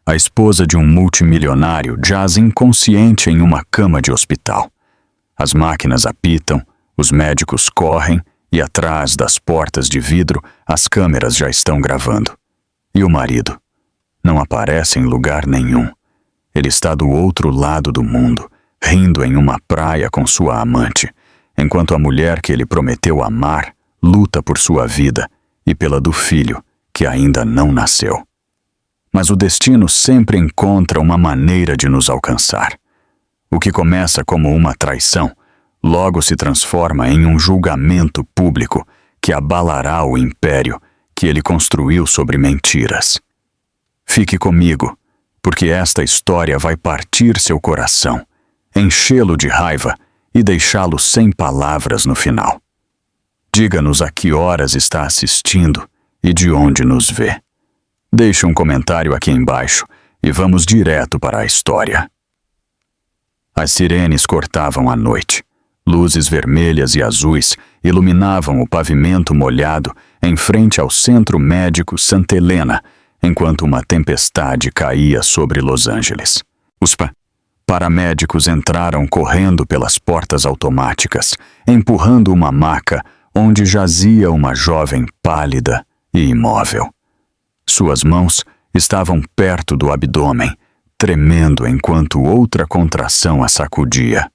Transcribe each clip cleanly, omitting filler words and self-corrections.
A esposa de um multimilionário jaz inconsciente em uma cama de hospital. As máquinas apitam, os médicos correm e atrás das portas de vidro as câmeras já estão gravando. E o marido? Não aparece em lugar nenhum. Ele está do outro lado do mundo, rindo em uma praia com sua amante, enquanto a mulher que ele prometeu amar luta por sua vida e pela do filho que ainda não nasceu. Mas o destino sempre encontra uma maneira de nos alcançar. O que começa como uma traição, logo se transforma em um julgamento público que abalará o império que ele construiu sobre mentiras. Fique comigo, porque esta história vai partir seu coração, enchê-lo de raiva e deixá-lo sem palavras no final. Diga-nos a que horas está assistindo e de onde nos vê. Deixe um comentário aqui embaixo e vamos direto para a história. As sirenes cortavam a noite. Luzes vermelhas e azuis iluminavam o pavimento molhado em frente ao Centro Médico Santa Helena, enquanto uma tempestade caía sobre Los Angeles. Os paramédicos entraram correndo pelas portas automáticas, empurrando uma maca onde jazia uma jovem pálida e imóvel. Suas mãos estavam perto do abdômen, tremendo enquanto outra contração a sacudia.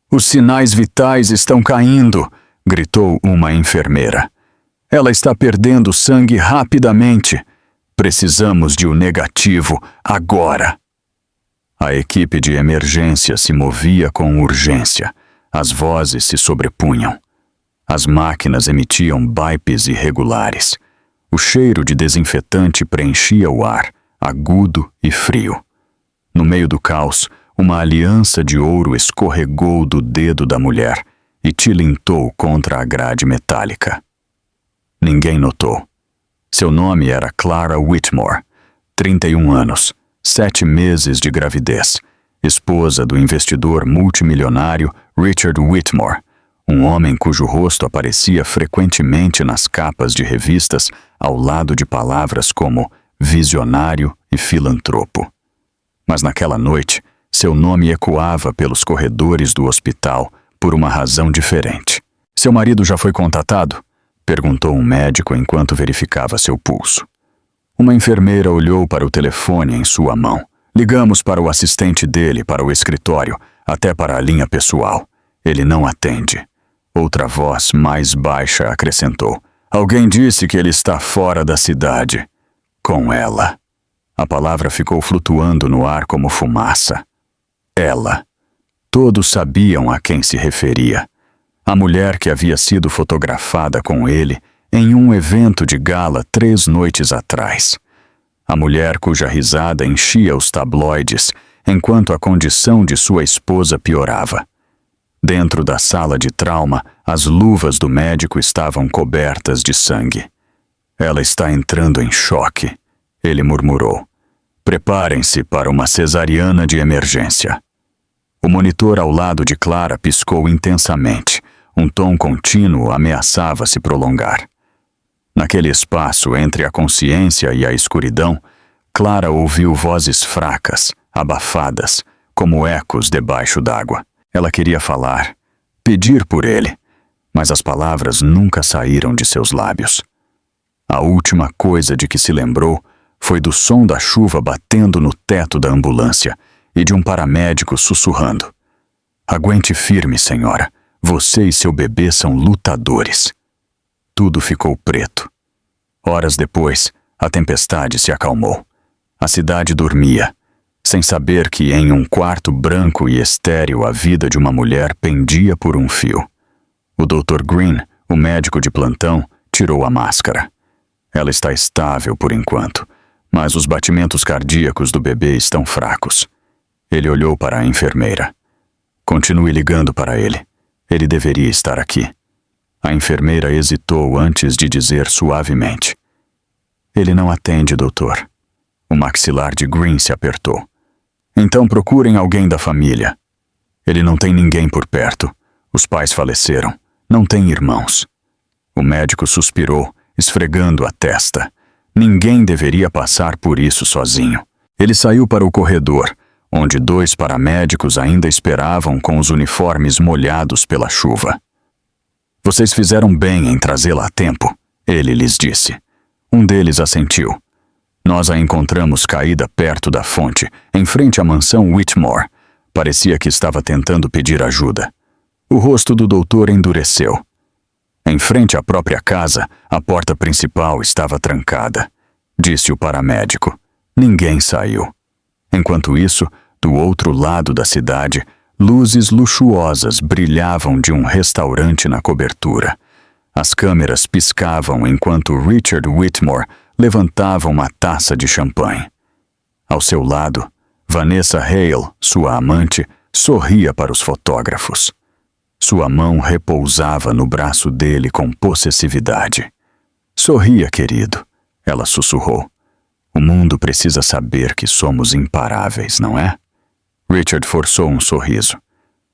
"Os sinais vitais estão caindo", gritou uma enfermeira. "Ela está perdendo sangue rapidamente. Precisamos de um negativo agora." A equipe de emergência se movia com urgência. As vozes se sobrepunham. As máquinas emitiam bipes irregulares. O cheiro de desinfetante preenchia o ar, agudo e frio. No meio do caos, uma aliança de ouro escorregou do dedo da mulher e tilintou contra a grade metálica. Ninguém notou. Seu nome era Clara Whitmore, 31 anos, 7 meses de gravidez, esposa do investidor multimilionário Richard Whitmore, um homem cujo rosto aparecia frequentemente nas capas de revistas ao lado de palavras como visionário e filantropo. Mas naquela noite, seu nome ecoava pelos corredores do hospital por uma razão diferente. "Seu marido já foi contatado?" perguntou um médico enquanto verificava seu pulso. Uma enfermeira olhou para o telefone em sua mão. "Ligamos para o assistente dele, para o escritório, até para a linha pessoal. Ele não atende." Outra voz mais baixa acrescentou: "Alguém disse que ele está fora da cidade. Com ela." A palavra ficou flutuando no ar como fumaça. Ela. Todos sabiam a quem se referia. A mulher que havia sido fotografada com ele em um evento de gala 3 noites atrás. A mulher cuja risada enchia os tabloides enquanto a condição de sua esposa piorava. Dentro da sala de trauma, as luvas do médico estavam cobertas de sangue. "Ela está entrando em choque", ele murmurou. "Preparem-se para uma cesariana de emergência." O monitor ao lado de Clara piscou intensamente. Um tom contínuo ameaçava se prolongar. Naquele espaço entre a consciência e a escuridão, Clara ouviu vozes fracas, abafadas, como ecos debaixo d'água. Ela queria falar, pedir por ele, mas as palavras nunca saíram de seus lábios. A última coisa de que se lembrou foi do som da chuva batendo no teto da ambulância e de um paramédico sussurrando: "Aguente firme, senhora. Você e seu bebê são lutadores." Tudo ficou preto. Horas depois, a tempestade se acalmou. A cidade dormia, sem saber que em um quarto branco e estéril a vida de uma mulher pendia por um fio. O Dr. Green, o médico de plantão, tirou a máscara. "Ela está estável por enquanto, mas os batimentos cardíacos do bebê estão fracos." Ele olhou para a enfermeira. "Continue ligando para ele. Ele deveria estar aqui." A enfermeira hesitou antes de dizer suavemente: "Ele não atende, doutor." O maxilar de Green se apertou. "Então procurem alguém da família." "Ele não tem ninguém por perto. Os pais faleceram. Não tem irmãos." O médico suspirou, esfregando a testa. Ninguém deveria passar por isso sozinho. Ele saiu para o corredor, onde 2 paramédicos ainda esperavam com os uniformes molhados pela chuva. Vocês fizeram bem em trazê-la a tempo, ele lhes disse. Um deles assentiu. Nós a encontramos caída perto da fonte, em frente à mansão Whitmore. Parecia que estava tentando pedir ajuda. O rosto do doutor endureceu. Em frente à própria casa, a porta principal estava trancada, disse o paramédico. Ninguém saiu. Enquanto isso, do outro lado da cidade, luzes luxuosas brilhavam de um restaurante na cobertura. As câmeras piscavam enquanto Richard Whitmore levantava uma taça de champanhe. Ao seu lado, Vanessa Hale, sua amante, sorria para os fotógrafos. Sua mão repousava no braço dele com possessividade. Sorria, querido, ela sussurrou. O mundo precisa saber que somos imparáveis, não é? Richard forçou um sorriso.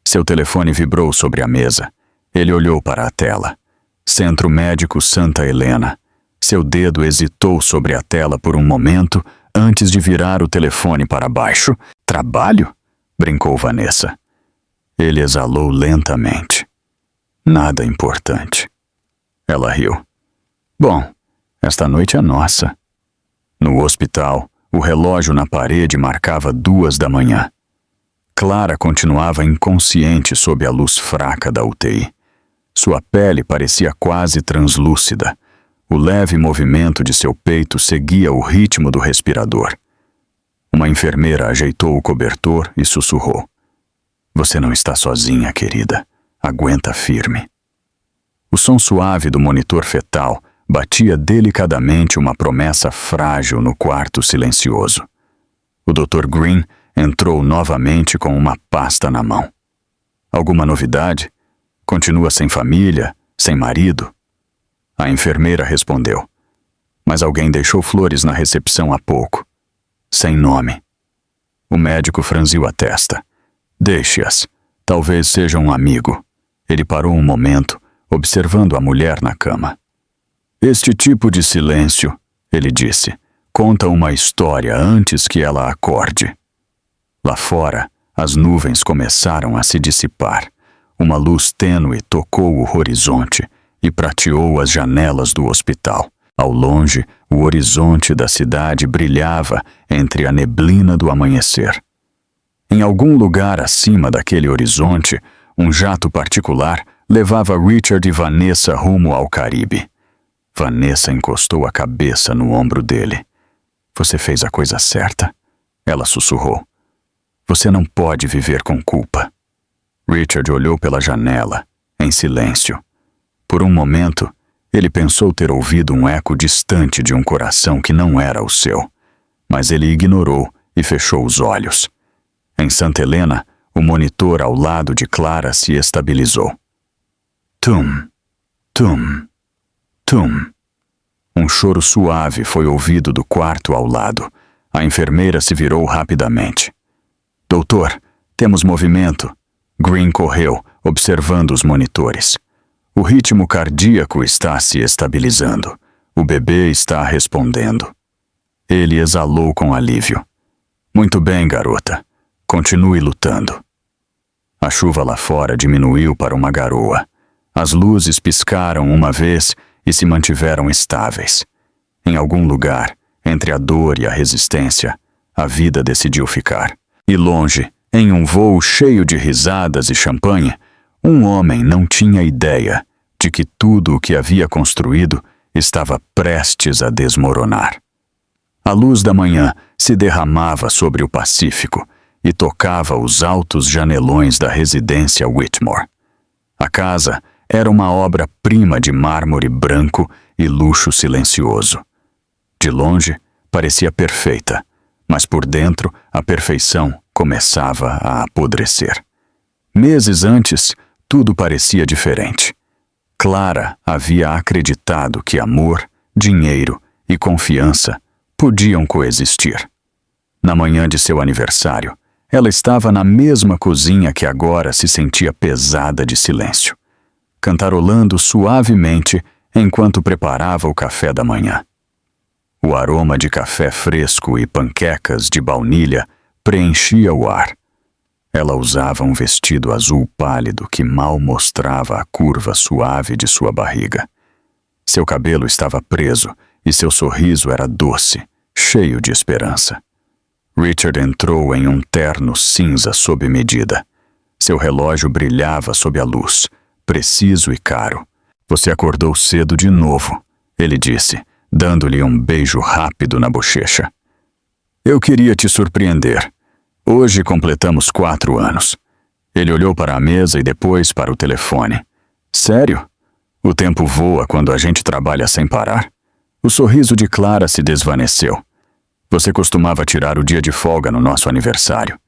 Seu telefone vibrou sobre a mesa. Ele olhou para a tela. Centro Médico Santa Helena. Seu dedo hesitou sobre a tela por um momento antes de virar o telefone para baixo. Trabalho? Brincou Vanessa. Ele exalou lentamente. Nada importante. Ela riu. Bom, esta noite é nossa. No hospital, o relógio na parede marcava 2 da manhã. Clara continuava inconsciente sob a luz fraca da UTI. Sua pele parecia quase translúcida. O leve movimento de seu peito seguia o ritmo do respirador. Uma enfermeira ajeitou o cobertor e sussurrou. Você não está sozinha, querida. Aguenta firme. O som suave do monitor fetal batia delicadamente uma promessa frágil no quarto silencioso. O Dr. Green entrou novamente com uma pasta na mão. Alguma novidade? Continua sem família, sem marido? A enfermeira respondeu. Mas alguém deixou flores na recepção há pouco. Sem nome. O médico franziu a testa. Deixe-as. Talvez seja um amigo. Ele parou um momento, observando a mulher na cama. Este tipo de silêncio, ele disse, conta uma história antes que ela acorde. Lá fora, as nuvens começaram a se dissipar. Uma luz tênue tocou o horizonte e prateou as janelas do hospital. Ao longe, o horizonte da cidade brilhava entre a neblina do amanhecer. Em algum lugar acima daquele horizonte, um jato particular levava Richard e Vanessa rumo ao Caribe. Vanessa encostou a cabeça no ombro dele. Você fez a coisa certa? Ela sussurrou. Você não pode viver com culpa. Richard olhou pela janela, em silêncio. Por um momento, ele pensou ter ouvido um eco distante de um coração que não era o seu. Mas ele ignorou e fechou os olhos. Em Santa Helena, o monitor ao lado de Clara se estabilizou. Tum, tum, tum. Um choro suave foi ouvido do quarto ao lado. A enfermeira se virou rapidamente. Doutor, temos movimento. Green correu, observando os monitores. O ritmo cardíaco está se estabilizando. O bebê está respondendo. Ele exalou com alívio. Muito bem, garota. Continue lutando. A chuva lá fora diminuiu para uma garoa. As luzes piscaram uma vez e se mantiveram estáveis. Em algum lugar, entre a dor e a resistência, a vida decidiu ficar. E longe, em um voo cheio de risadas e champanhe, um homem não tinha ideia de que tudo o que havia construído estava prestes a desmoronar. A luz da manhã se derramava sobre o Pacífico e tocava os altos janelões da residência Whitmore. A casa era uma obra-prima de mármore branco e luxo silencioso. De longe, parecia perfeita, mas por dentro a perfeição começava a apodrecer. Meses antes, tudo parecia diferente. Clara havia acreditado que amor, dinheiro e confiança podiam coexistir. Na manhã de seu aniversário, ela estava na mesma cozinha que agora se sentia pesada de silêncio, cantarolando suavemente enquanto preparava o café da manhã. O aroma de café fresco e panquecas de baunilha preenchia o ar. Ela usava um vestido azul pálido que mal mostrava a curva suave de sua barriga. Seu cabelo estava preso e seu sorriso era doce, cheio de esperança. Richard entrou em um terno cinza sob medida. Seu relógio brilhava sob a luz, preciso e caro. Você acordou cedo de novo, ele disse, dando-lhe um beijo rápido na bochecha. Eu queria te surpreender. Hoje completamos 4 anos. Ele olhou para a mesa e depois para o telefone. Sério? O tempo voa quando a gente trabalha sem parar. O sorriso de Clara se desvaneceu. Você costumava tirar o dia de folga no nosso aniversário.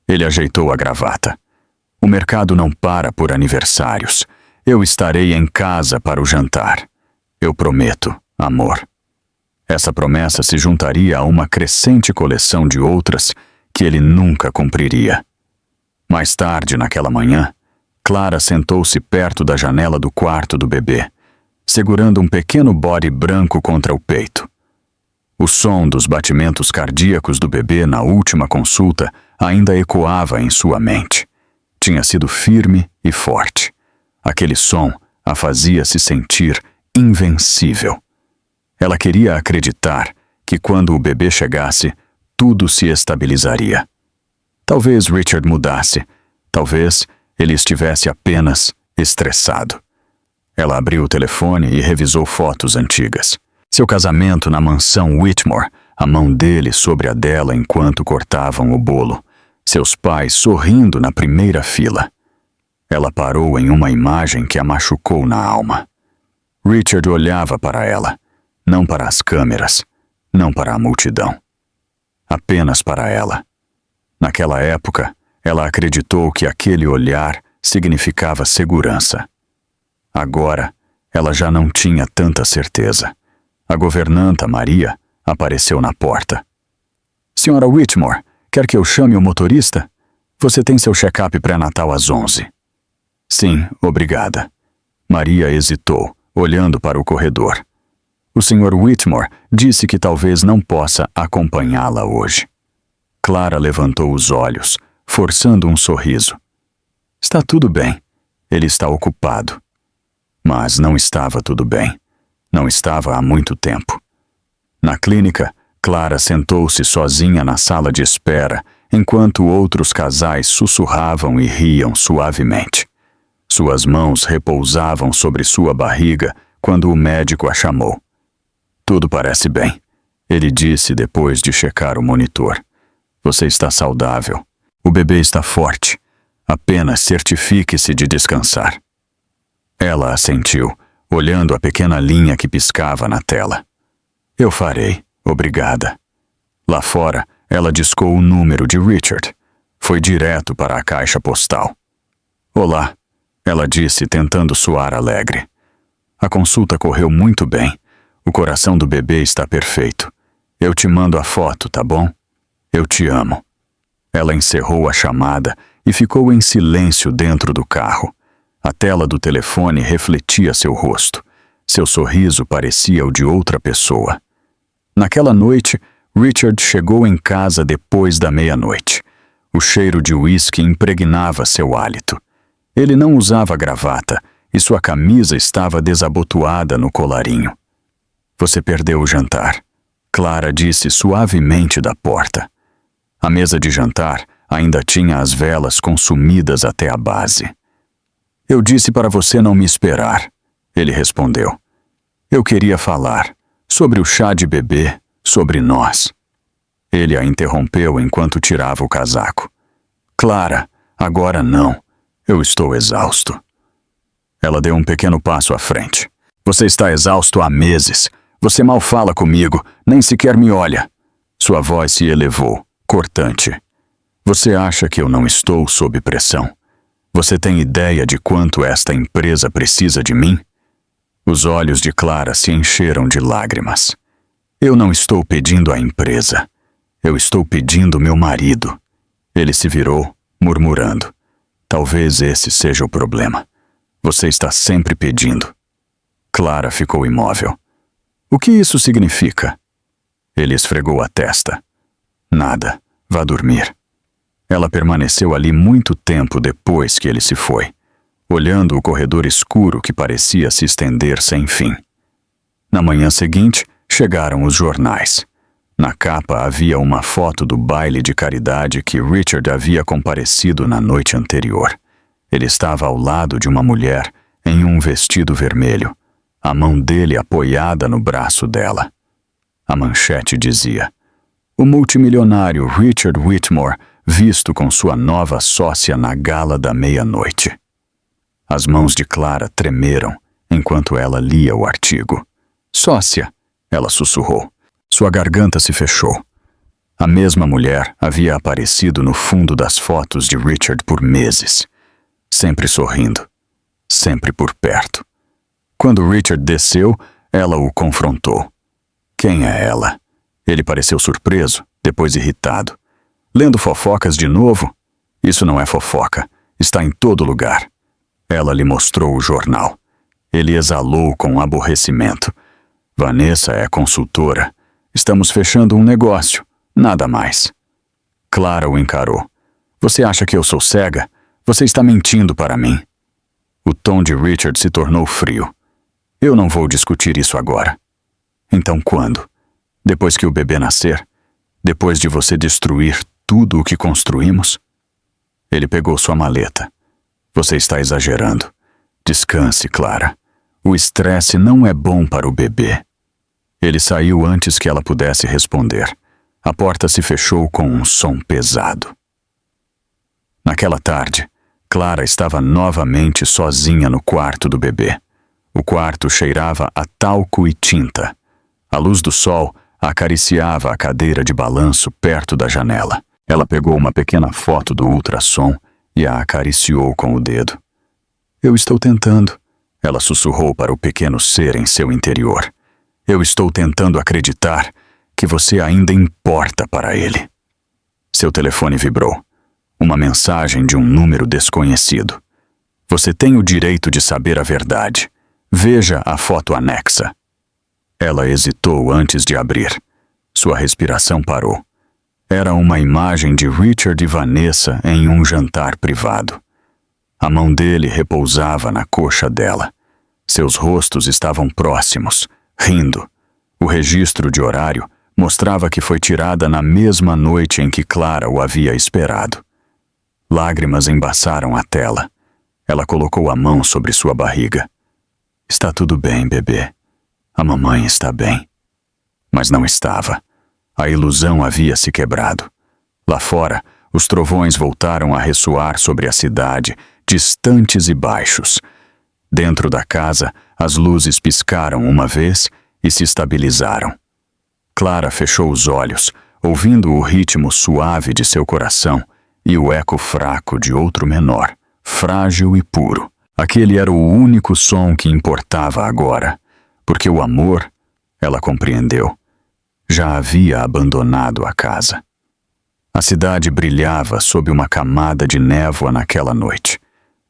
Ele ajeitou a gravata. O mercado não para por aniversários. Eu estarei em casa para o jantar. Eu prometo, amor. Essa promessa se juntaria a uma crescente coleção de outras que ele nunca cumpriria. Mais tarde, naquela manhã, Clara sentou-se perto da janela do quarto do bebê, segurando um pequeno bode branco contra o peito. O som dos batimentos cardíacos do bebê na última consulta ainda ecoava em sua mente. Tinha sido firme e forte. Aquele som a fazia se sentir invencível. Ela queria acreditar que quando o bebê chegasse, tudo se estabilizaria. Talvez Richard mudasse. Talvez ele estivesse apenas estressado. Ela abriu o telefone e revisou fotos antigas. Seu casamento na mansão Whitmore, a mão dele sobre a dela enquanto cortavam o bolo. Seus pais sorrindo na primeira fila. Ela parou em uma imagem que a machucou na alma. Richard olhava para ela, não para as câmeras, não para a multidão. Apenas para ela. Naquela época, ela acreditou que aquele olhar significava segurança. Agora, ela já não tinha tanta certeza. A governanta, Maria, apareceu na porta. Senhora Whitmore, quer que eu chame o motorista? Você tem seu check-up pré-natal às 11. Sim, obrigada. Maria hesitou, olhando para o corredor. O Sr. Whitmore disse que talvez não possa acompanhá-la hoje. Clara levantou os olhos, forçando um sorriso. Está tudo bem. Ele está ocupado. Mas não estava tudo bem. Não estava há muito tempo. Na clínica, Clara sentou-se sozinha na sala de espera, enquanto outros casais sussurravam e riam suavemente. Suas mãos repousavam sobre sua barriga quando o médico a chamou. Tudo parece bem, ele disse depois de checar o monitor. Você está saudável. O bebê está forte. Apenas certifique-se de descansar. Ela assentiu, olhando a pequena linha que piscava na tela. Eu farei, obrigada. Lá fora, ela discou o número de Richard. Foi direto para a caixa postal. Olá, ela disse, tentando soar alegre. A consulta correu muito bem. O coração do bebê está perfeito. Eu te mando a foto, tá bom? Eu te amo. Ela encerrou a chamada e ficou em silêncio dentro do carro. A tela do telefone refletia seu rosto. Seu sorriso parecia o de outra pessoa. Naquela noite, Richard chegou em casa depois da meia-noite. O cheiro de uísque impregnava seu hálito. Ele não usava gravata e sua camisa estava desabotoada no colarinho. Você perdeu o jantar, Clara disse suavemente da porta. A mesa de jantar ainda tinha as velas consumidas até a base. Eu disse para você não me esperar, ele respondeu. Eu queria falar sobre o chá de bebê, sobre nós. Ele a interrompeu enquanto tirava o casaco. Clara, agora não. Eu estou exausto. Ela deu um pequeno passo à frente. Você está exausto há meses. Você mal fala comigo, nem sequer me olha. Sua voz se elevou, cortante. Você acha que eu não estou sob pressão? Você tem ideia de quanto esta empresa precisa de mim? Os olhos de Clara se encheram de lágrimas. Eu não estou pedindo a empresa. Eu estou pedindo meu marido. Ele se virou, murmurando. Talvez esse seja o problema. Você está sempre pedindo. Clara ficou imóvel. O que isso significa? Ele esfregou a testa. Nada. Vá dormir. Ela permaneceu ali muito tempo depois que ele se foi, olhando o corredor escuro que parecia se estender sem fim. Na manhã seguinte, chegaram os jornais. Na capa havia uma foto do baile de caridade que Richard havia comparecido na noite anterior. Ele estava ao lado de uma mulher em um vestido vermelho, a mão dele apoiada no braço dela. A manchete dizia: o multimilionário Richard Whitmore visto com sua nova sócia na gala da meia-noite. As mãos de Clara tremeram enquanto ela lia o artigo. Sócia, ela sussurrou. Sua garganta se fechou. A mesma mulher havia aparecido no fundo das fotos de Richard por meses, sempre sorrindo, sempre por perto. Quando Richard desceu, ela o confrontou. Quem é ela? Ele pareceu surpreso, depois irritado. Lendo fofocas de novo? Isso não é fofoca. Está em todo lugar. Ela lhe mostrou o jornal. Ele exalou com aborrecimento. Vanessa é consultora. Estamos fechando um negócio. Nada mais. Clara o encarou. Você acha que eu sou cega? Você está mentindo para mim. O tom de Richard se tornou frio. Eu não vou discutir isso agora. Então quando? Depois que o bebê nascer? Depois de você destruir tudo o que construímos? Ele pegou sua maleta. Você está exagerando. Descanse, Clara. O estresse não é bom para o bebê. Ele saiu antes que ela pudesse responder. A porta se fechou com um som pesado. Naquela tarde, Clara estava novamente sozinha no quarto do bebê. O quarto cheirava a talco e tinta. A luz do sol acariciava a cadeira de balanço perto da janela. Ela pegou uma pequena foto do ultrassom e a acariciou com o dedo. Eu estou tentando, ela sussurrou para o pequeno ser em seu interior. Eu estou tentando acreditar que você ainda importa para ele. Seu telefone vibrou. Uma mensagem de um número desconhecido. Você tem o direito de saber a verdade. Veja a foto anexa. Ela hesitou antes de abrir. Sua respiração parou. Era uma imagem de Richard e Vanessa em um jantar privado. A mão dele repousava na coxa dela. Seus rostos estavam próximos, rindo. O registro de horário mostrava que foi tirada na mesma noite em que Clara o havia esperado. Lágrimas embaçaram a tela. Ela colocou a mão sobre sua barriga. Está tudo bem, bebê. A mamãe está bem. Mas não estava. A ilusão havia se quebrado. Lá fora, os trovões voltaram a ressoar sobre a cidade, distantes e baixos. Dentro da casa, as luzes piscaram uma vez e se estabilizaram. Clara fechou os olhos, ouvindo o ritmo suave de seu coração e o eco fraco de outro menor, frágil e puro. Aquele era o único som que importava agora, porque o amor, ela compreendeu, já havia abandonado a casa. A cidade brilhava sob uma camada de névoa naquela noite.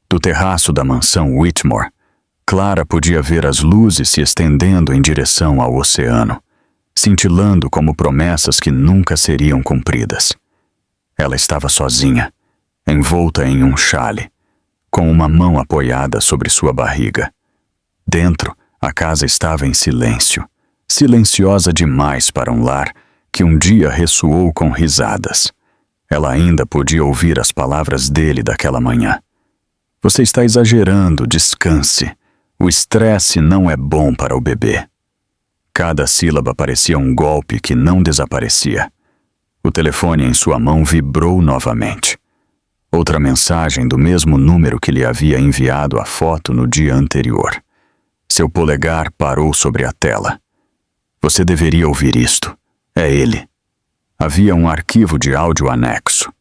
Do terraço da mansão Whitmore, Clara podia ver as luzes se estendendo em direção ao oceano, cintilando como promessas que nunca seriam cumpridas. Ela estava sozinha, envolta em um chale, com uma mão apoiada sobre sua barriga. Dentro, a casa estava em silêncio, silenciosa demais para um lar que um dia ressoou com risadas. Ela ainda podia ouvir as palavras dele daquela manhã. Você está exagerando, descanse. O estresse não é bom para o bebê. Cada sílaba parecia um golpe que não desaparecia. O telefone em sua mão vibrou novamente. Outra mensagem do mesmo número que lhe havia enviado a foto no dia anterior. Seu polegar parou sobre a tela. Você deveria ouvir isto. É ele. Havia um arquivo de áudio anexo.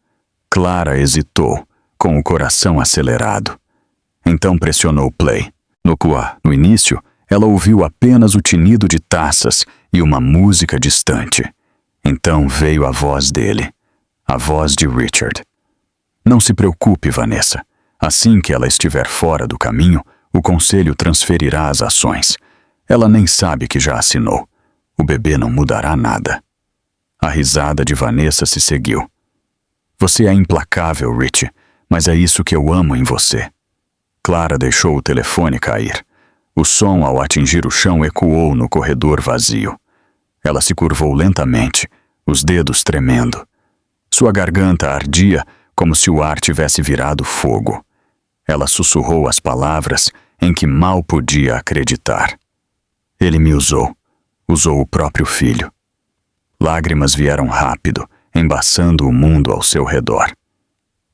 Clara hesitou, com o coração acelerado. Então pressionou play. No início, ela ouviu apenas o tinido de taças e uma música distante. Então veio a voz dele, a voz de Richard. Não se preocupe, Vanessa. Assim que ela estiver fora do caminho, o conselho transferirá as ações. Ela nem sabe que já assinou. O bebê não mudará nada. A risada de Vanessa se seguiu. Você é implacável, Rich, mas é isso que eu amo em você. Clara deixou o telefone cair. O som, ao atingir o chão, ecoou no corredor vazio. Ela se curvou lentamente, os dedos tremendo. Sua garganta ardia como se o ar tivesse virado fogo. Ela sussurrou as palavras em que mal podia acreditar. Ele me usou o próprio filho. Lágrimas vieram rápido, embaçando o mundo ao seu redor.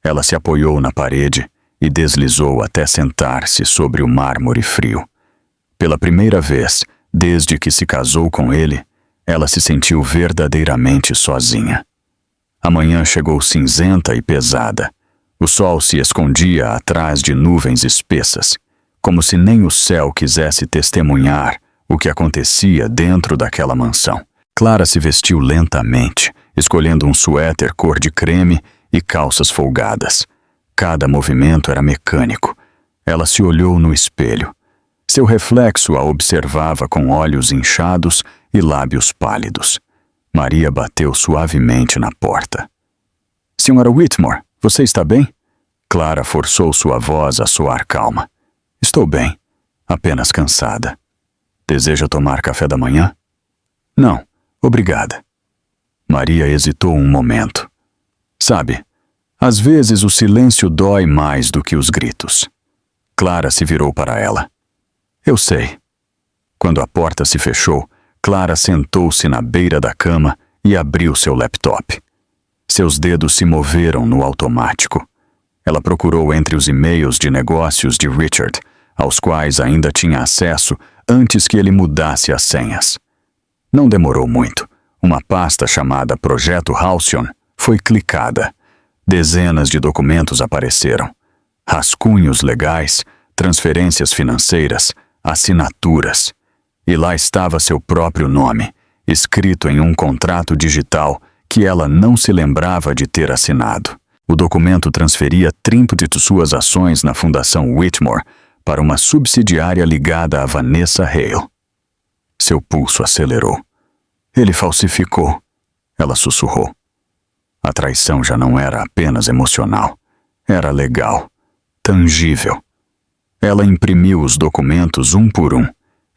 Ela se apoiou na parede e deslizou até sentar-se sobre o mármore frio. Pela primeira vez, desde que se casou com ele, ela se sentiu verdadeiramente sozinha. A manhã chegou cinzenta e pesada. O sol se escondia atrás de nuvens espessas, como se nem o céu quisesse testemunhar o que acontecia dentro daquela mansão. Clara se vestiu lentamente, escolhendo um suéter cor de creme e calças folgadas. Cada movimento era mecânico. Ela se olhou no espelho. Seu reflexo a observava com olhos inchados e lábios pálidos. Maria bateu suavemente na porta. Senhora Whitmore, você está bem? Clara forçou sua voz a soar calma. Estou bem, apenas cansada. Deseja tomar café da manhã? Não, obrigada. Maria hesitou um momento. Sabe, às vezes o silêncio dói mais do que os gritos. Clara se virou para ela. Eu sei. Quando a porta se fechou, Clara sentou-se na beira da cama e abriu seu laptop. Seus dedos se moveram no automático. Ela procurou entre os e-mails de negócios de Richard, aos quais ainda tinha acesso antes que ele mudasse as senhas. Não demorou muito. Uma pasta chamada Projeto Halcyon foi clicada. Dezenas de documentos apareceram. Rascunhos legais, transferências financeiras, assinaturas. E lá estava seu próprio nome, escrito em um contrato digital que ela não se lembrava de ter assinado. O documento transferia 30 de suas ações na Fundação Whitmore para uma subsidiária ligada a Vanessa Hale. Seu pulso acelerou. Ele falsificou. Ela sussurrou. A traição já não era apenas emocional. Era legal, tangível. Ela imprimiu os documentos um por um,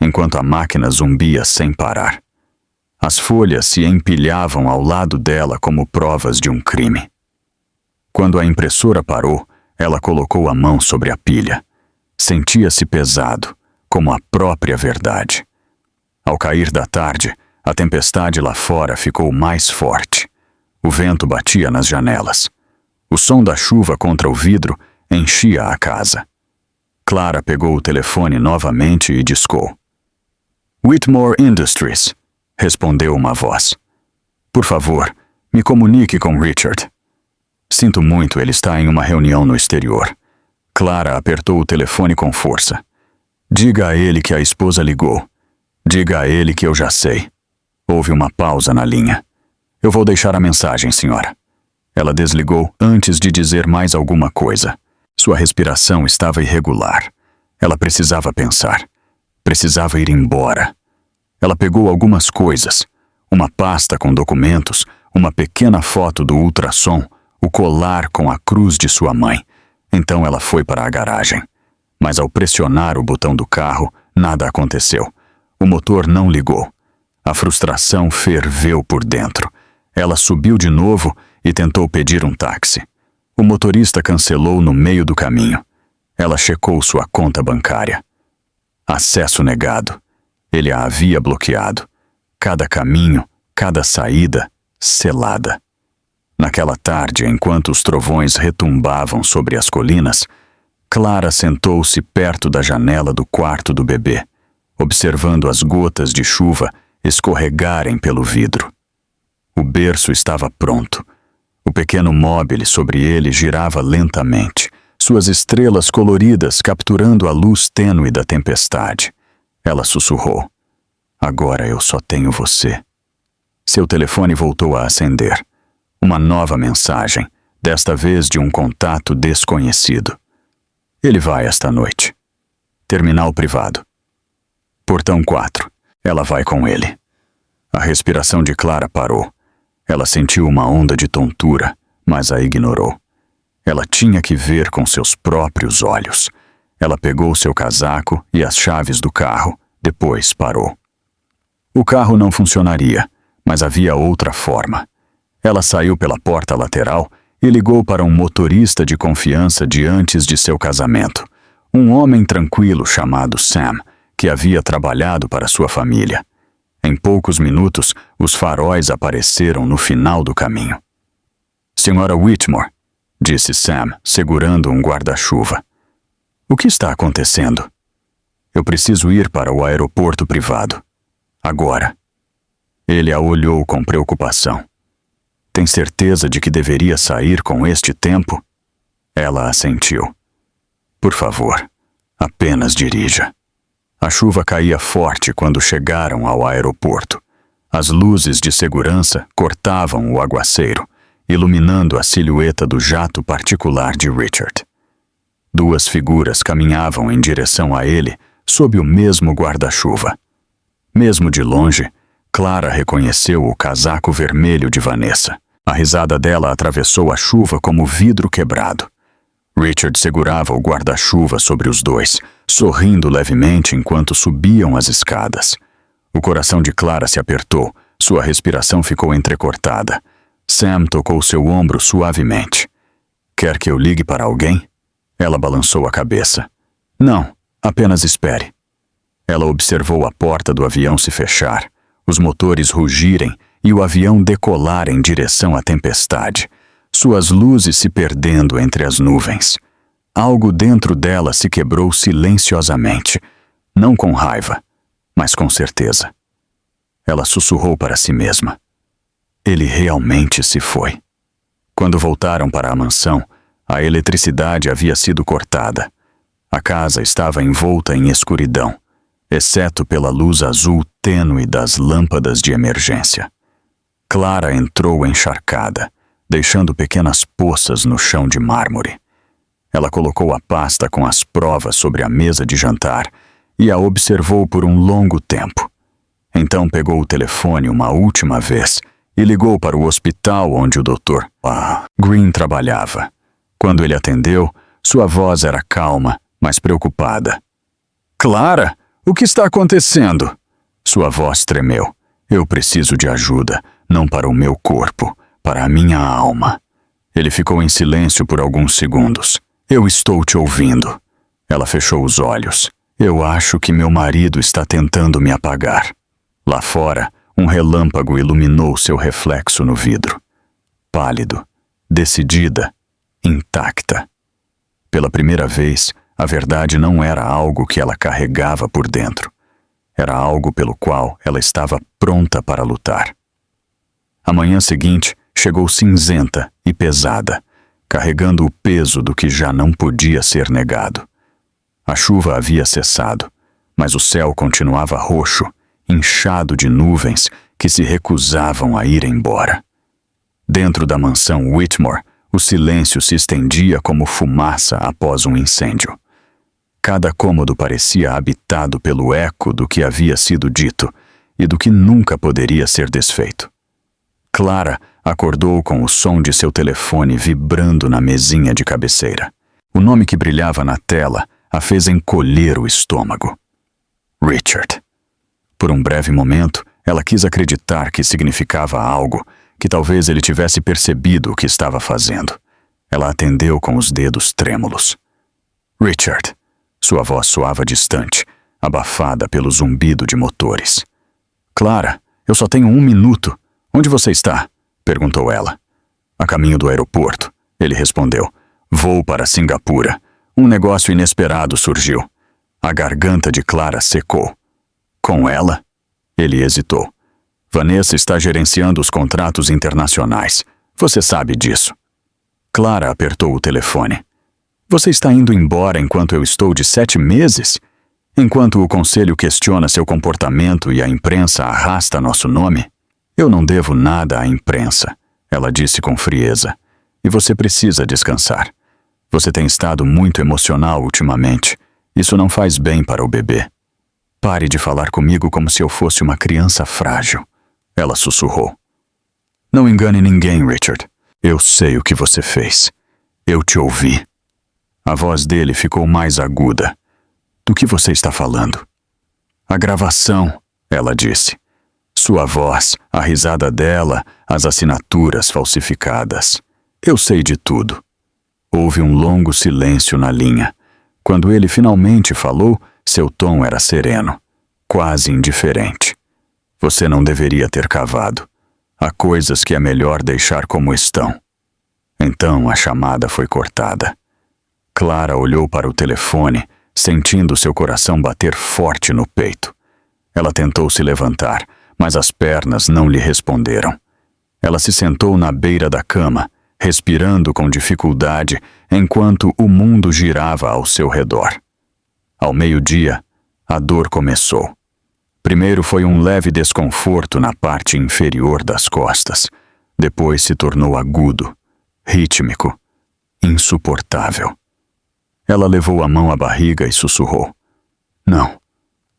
enquanto a máquina zumbia sem parar. As folhas se empilhavam ao lado dela como provas de um crime. Quando a impressora parou, ela colocou a mão sobre a pilha. Sentia-se pesado, como a própria verdade. Ao cair da tarde, a tempestade lá fora ficou mais forte. O vento batia nas janelas. O som da chuva contra o vidro enchia a casa. Clara pegou o telefone novamente e discou. Whitmore Industries, respondeu uma voz. Por favor, me comunique com Richard. Sinto muito, ele está em uma reunião no exterior. Clara apertou o telefone com força. Diga a ele que a esposa ligou. Diga a ele que eu já sei. Houve uma pausa na linha. Eu vou deixar a mensagem, senhora. Ela desligou antes de dizer mais alguma coisa. Sua respiração estava irregular. Ela precisava pensar. Precisava ir embora. Ela pegou algumas coisas. Uma pasta com documentos, uma pequena foto do ultrassom, o colar com a cruz de sua mãe. Então ela foi para a garagem. Mas ao pressionar o botão do carro, nada aconteceu. O motor não ligou. A frustração ferveu por dentro. Ela subiu de novo e tentou pedir um táxi. O motorista cancelou no meio do caminho. Ela checou sua conta bancária. Acesso negado. Ele a havia bloqueado. Cada caminho, cada saída, selada. Naquela tarde, enquanto os trovões retumbavam sobre as colinas, Clara sentou-se perto da janela do quarto do bebê, observando as gotas de chuva escorregarem pelo vidro. O berço estava pronto. O pequeno móbile sobre ele girava lentamente, suas estrelas coloridas capturando a luz tênue da tempestade. Ela sussurrou. Agora eu só tenho você. Seu telefone voltou a acender. Uma nova mensagem, desta vez de um contato desconhecido. Ele vai esta noite. Terminal privado. Portão 4. Ela vai com ele. A respiração de Clara parou. Ela sentiu uma onda de tontura, mas a ignorou. Ela tinha que ver com seus próprios olhos. Ela pegou seu casaco e as chaves do carro, depois parou. O carro não funcionaria, mas havia outra forma. Ela saiu pela porta lateral e ligou para um motorista de confiança de antes de seu casamento, um homem tranquilo chamado Sam, que havia trabalhado para sua família. Em poucos minutos, os faróis apareceram no final do caminho. Senhora Whitmore, disse Sam, segurando um guarda-chuva. O que está acontecendo? Eu preciso ir para o aeroporto privado. Agora. Ele a olhou com preocupação. Tem certeza de que deveria sair com este tempo? Ela assentiu. Por favor, apenas dirija. A chuva caía forte quando chegaram ao aeroporto. As luzes de segurança cortavam o aguaceiro, iluminando a silhueta do jato particular de Richard. Duas figuras caminhavam em direção a ele sob o mesmo guarda-chuva. Mesmo de longe, Clara reconheceu o casaco vermelho de Vanessa. A risada dela atravessou a chuva como vidro quebrado. Richard segurava o guarda-chuva sobre os dois, sorrindo levemente enquanto subiam as escadas. O coração de Clara se apertou, sua respiração ficou entrecortada. Sam tocou seu ombro suavemente. Quer que eu ligue para alguém? Ela balançou a cabeça. Não, apenas espere. Ela observou a porta do avião se fechar, os motores rugirem e o avião decolar em direção à tempestade, suas luzes se perdendo entre as nuvens. Algo dentro dela se quebrou silenciosamente, não com raiva, mas com certeza. Ela sussurrou para si mesma. Ele realmente se foi. Quando voltaram para a mansão, a eletricidade havia sido cortada. A casa estava envolta em escuridão, exceto pela luz azul tênue das lâmpadas de emergência. Clara entrou encharcada, deixando pequenas poças no chão de mármore. Ela colocou a pasta com as provas sobre a mesa de jantar e a observou por um longo tempo. Então pegou o telefone uma última vez e ligou para o hospital onde o Dr. Green trabalhava. Quando ele atendeu, sua voz era calma, mas preocupada. Clara, o que está acontecendo? Sua voz tremeu. Eu preciso de ajuda, não para o meu corpo, para a minha alma. Ele ficou em silêncio por alguns segundos. Eu estou te ouvindo. Ela fechou os olhos. Eu acho que meu marido está tentando me apagar. Lá fora, um relâmpago iluminou seu reflexo no vidro. Pálido, decidida, intacta. Pela primeira vez, a verdade não era algo que ela carregava por dentro. Era algo pelo qual ela estava pronta para lutar. A manhã seguinte chegou cinzenta e pesada, carregando o peso do que já não podia ser negado. A chuva havia cessado, mas o céu continuava roxo, inchado de nuvens que se recusavam a ir embora. Dentro da mansão Whitmore, o silêncio se estendia como fumaça após um incêndio. Cada cômodo parecia habitado pelo eco do que havia sido dito e do que nunca poderia ser desfeito. Clara acordou com o som de seu telefone vibrando na mesinha de cabeceira. O nome que brilhava na tela a fez encolher o estômago. Richard. Por um breve momento, ela quis acreditar que significava algo, que talvez ele tivesse percebido o que estava fazendo. Ela atendeu com os dedos trêmulos. Richard. Sua voz soava distante, abafada pelo zumbido de motores. Clara, eu só tenho 1 minuto. Onde você está? Perguntou ela. A caminho do aeroporto, ele respondeu. Vou para Singapura. Um negócio inesperado surgiu. A garganta de Clara secou. Com ela? Ele hesitou. Vanessa está gerenciando os contratos internacionais. Você sabe disso. Clara apertou o telefone. Você está indo embora enquanto eu estou de 7 meses? Enquanto o conselho questiona seu comportamento e a imprensa arrasta nosso nome? Eu não devo nada à imprensa, ela disse com frieza. E você precisa descansar. Você tem estado muito emocional ultimamente. Isso não faz bem para o bebê. Pare de falar comigo como se eu fosse uma criança frágil. Ela sussurrou. Não engane ninguém, Richard. Eu sei o que você fez. Eu te ouvi. A voz dele ficou mais aguda. Do que você está falando? A gravação, ela disse. Sua voz, a risada dela, as assinaturas falsificadas. Eu sei de tudo. Houve um longo silêncio na linha. Quando ele finalmente falou, seu tom era sereno, quase indiferente. Você não deveria ter cavado. Há coisas que é melhor deixar como estão. Então a chamada foi cortada. Clara olhou para o telefone, sentindo seu coração bater forte no peito. Ela tentou se levantar, mas as pernas não lhe responderam. Ela se sentou na beira da cama, respirando com dificuldade, enquanto o mundo girava ao seu redor. Ao meio-dia, a dor começou. Primeiro foi um leve desconforto na parte inferior das costas. Depois se tornou agudo, rítmico, insuportável. Ela levou a mão à barriga e sussurrou. Não,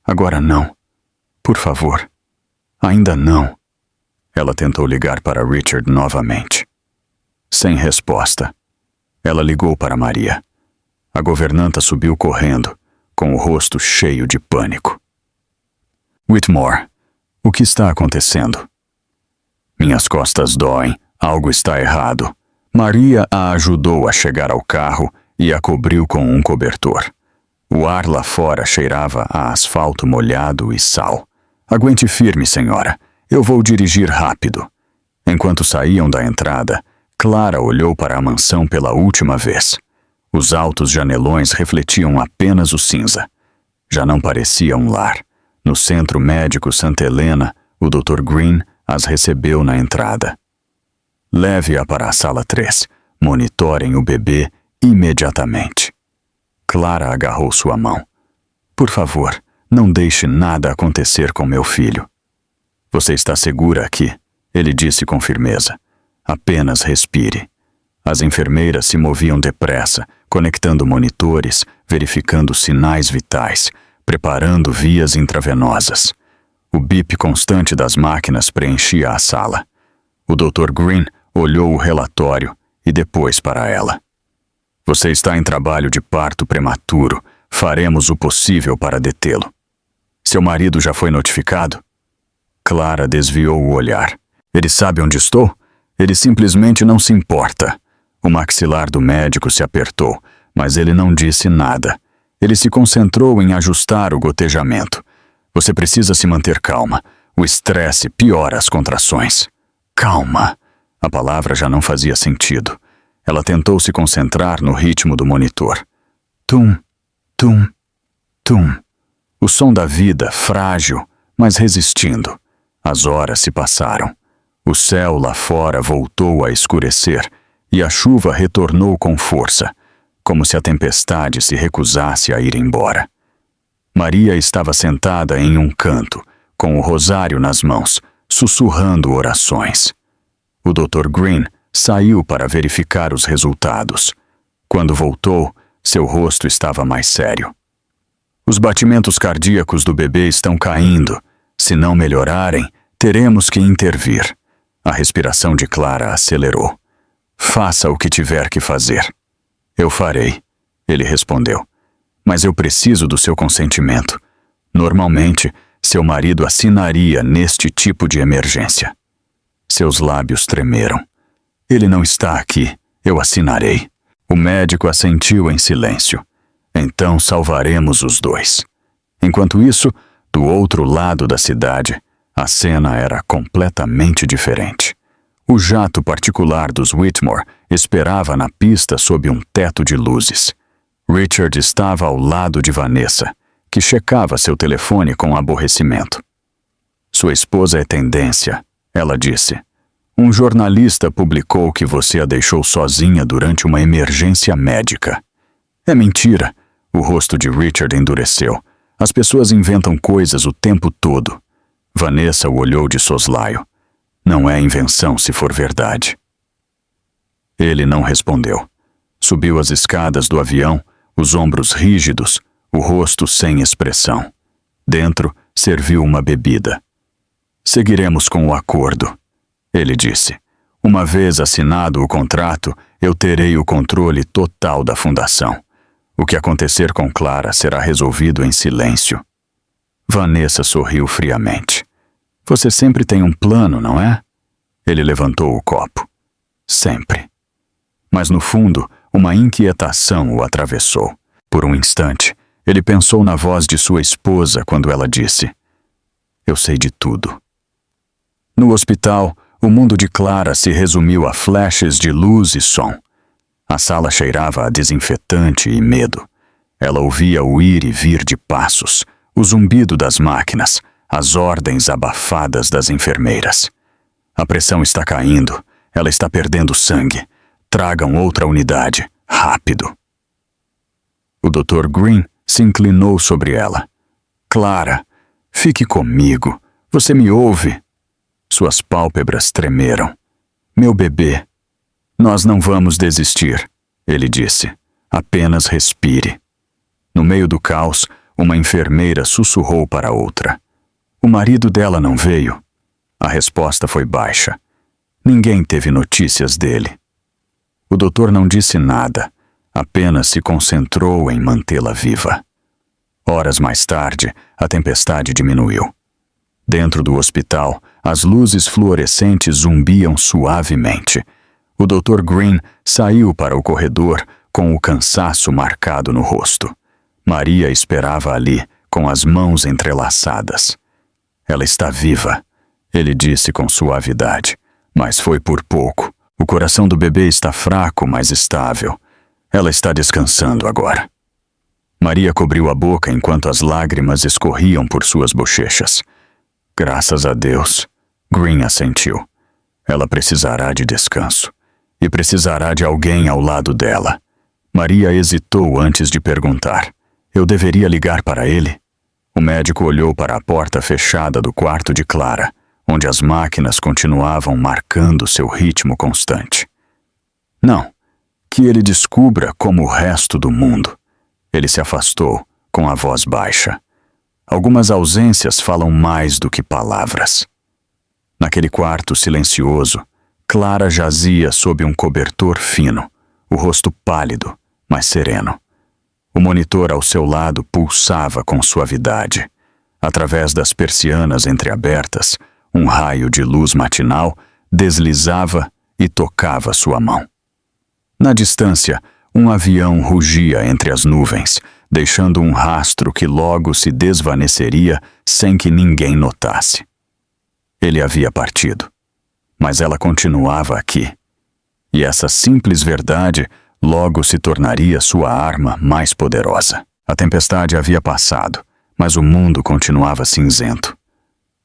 agora não. Por favor, ainda não. Ela tentou ligar para Richard novamente. Sem resposta. Ela ligou para Maria. A governanta subiu correndo, com o rosto cheio de pânico. Whitmore, o que está acontecendo? Minhas costas doem, algo está errado. Maria a ajudou a chegar ao carro e a cobriu com um cobertor. O ar lá fora cheirava a asfalto molhado e sal. Aguente firme, senhora. Eu vou dirigir rápido. Enquanto saíam da entrada, Clara olhou para a mansão pela última vez. Os altos janelões refletiam apenas o cinza. Já não parecia um lar. No centro médico Santa Helena, o Dr. Green as recebeu na entrada. Leve-a para a sala 3. Monitorem o bebê imediatamente. Clara agarrou sua mão. Por favor, não deixe nada acontecer com meu filho. Você está segura aqui, ele disse com firmeza. Apenas respire. As enfermeiras se moviam depressa, conectando monitores, verificando sinais vitais, preparando vias intravenosas. O bip constante das máquinas preenchia a sala. O Dr. Green olhou o relatório e depois para ela. Você está em trabalho de parto prematuro. Faremos o possível para detê-lo. Seu marido já foi notificado? Clara desviou o olhar. Ele sabe onde estou? Ele simplesmente não se importa. O maxilar do médico se apertou, mas ele não disse nada. Ele se concentrou em ajustar o gotejamento. Você precisa se manter calma. O estresse piora as contrações. Calma. A palavra já não fazia sentido. Ela tentou se concentrar no ritmo do monitor. Tum, tum, tum. O som da vida, frágil, mas resistindo. As horas se passaram. O céu lá fora voltou a escurecer e a chuva retornou com força, como se a tempestade se recusasse a ir embora. Maria estava sentada em um canto, com o rosário nas mãos, sussurrando orações. O Dr. Green saiu para verificar os resultados. Quando voltou, seu rosto estava mais sério. Os batimentos cardíacos do bebê estão caindo. Se não melhorarem, teremos que intervir. A respiração de Clara acelerou. Faça o que tiver que fazer. Eu farei, ele respondeu. Mas eu preciso do seu consentimento. Normalmente, seu marido assinaria neste tipo de emergência. Seus lábios tremeram. Ele não está aqui, eu assinarei. O médico assentiu em silêncio. Então salvaremos os dois. Enquanto isso, do outro lado da cidade, a cena era completamente diferente. O jato particular dos Whitmore esperava na pista sob um teto de luzes. Richard estava ao lado de Vanessa, que checava seu telefone com aborrecimento. Sua esposa é tendência, ela disse. Um jornalista publicou que você a deixou sozinha durante uma emergência médica. É mentira. O rosto de Richard endureceu. As pessoas inventam coisas o tempo todo. Vanessa o olhou de soslaio. Não é invenção se for verdade. Ele não respondeu. Subiu as escadas do avião, os ombros rígidos, o rosto sem expressão. Dentro, serviu uma bebida. Seguiremos com o acordo. Ele disse. Uma vez assinado o contrato, eu terei o controle total da fundação. O que acontecer com Clara será resolvido em silêncio. Vanessa sorriu friamente. Você sempre tem um plano, não é? Ele levantou o copo. Sempre. Mas no fundo, uma inquietação o atravessou. Por um instante, ele pensou na voz de sua esposa quando ela disse: Eu sei de tudo. No hospital, o mundo de Clara se resumiu a flashes de luz e som. A sala cheirava a desinfetante e medo. Ela ouvia o ir e vir de passos, o zumbido das máquinas, as ordens abafadas das enfermeiras. A pressão está caindo, ela está perdendo sangue. Tragam outra unidade, rápido. O Dr. Green se inclinou sobre ela. Clara, fique comigo. Você me ouve? Suas pálpebras tremeram. Meu bebê. Nós não vamos desistir, ele disse. Apenas respire. No meio do caos, uma enfermeira sussurrou para outra. O marido dela não veio. A resposta foi baixa. Ninguém teve notícias dele. O doutor não disse nada, apenas se concentrou em mantê-la viva. Horas mais tarde, a tempestade diminuiu. Dentro do hospital, as luzes fluorescentes zumbiam suavemente. O Dr. Green saiu para o corredor com o cansaço marcado no rosto. Maria esperava ali, com as mãos entrelaçadas. Ela está viva, ele disse com suavidade, mas foi por pouco. O coração do bebê está fraco, mas estável. Ela está descansando agora. Maria cobriu a boca enquanto as lágrimas escorriam por suas bochechas. Graças a Deus, Green assentiu. Ela precisará de descanso. E precisará de alguém ao lado dela. Maria hesitou antes de perguntar. Eu deveria ligar para ele? O médico olhou para a porta fechada do quarto de Clara, onde as máquinas continuavam marcando seu ritmo constante. Não, que ele descubra como o resto do mundo. Ele se afastou, com a voz baixa. Algumas ausências falam mais do que palavras. Naquele quarto silencioso, Clara jazia sob um cobertor fino, o rosto pálido, mas sereno. O monitor ao seu lado pulsava com suavidade. Através das persianas entreabertas, um raio de luz matinal deslizava e tocava sua mão. Na distância, um avião rugia entre as nuvens, deixando um rastro que logo se desvaneceria sem que ninguém notasse. Ele havia partido, mas ela continuava aqui. E essa simples verdade logo se tornaria sua arma mais poderosa. A tempestade havia passado, mas o mundo continuava cinzento.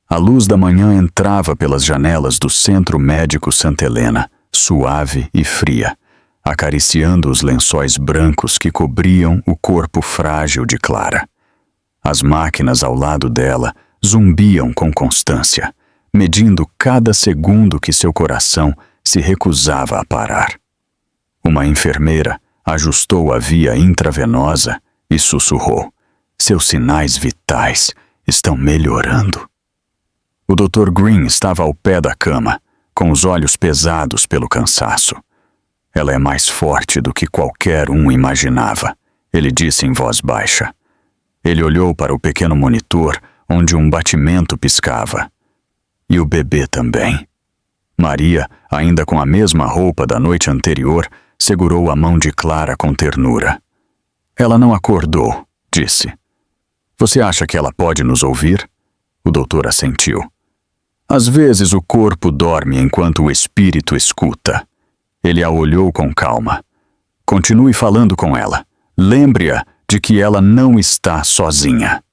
A luz da manhã entrava pelas janelas do Centro Médico Santa Helena, suave e fria, acariciando os lençóis brancos que cobriam o corpo frágil de Clara. As máquinas ao lado dela zumbiam com constância, medindo cada segundo que seu coração se recusava a parar. Uma enfermeira ajustou a via intravenosa e sussurrou: seus sinais vitais estão melhorando. O Dr. Green estava ao pé da cama, com os olhos pesados pelo cansaço. Ela é mais forte do que qualquer um imaginava, ele disse em voz baixa. Ele olhou para o pequeno monitor, onde um batimento piscava. E o bebê também. Maria, ainda com a mesma roupa da noite anterior, segurou a mão de Clara com ternura. Ela não acordou, disse. Você acha que ela pode nos ouvir? O doutor assentiu. Às vezes o corpo dorme enquanto o espírito escuta. Ele a olhou com calma. Continue falando com ela. Lembre-a de que ela não está sozinha.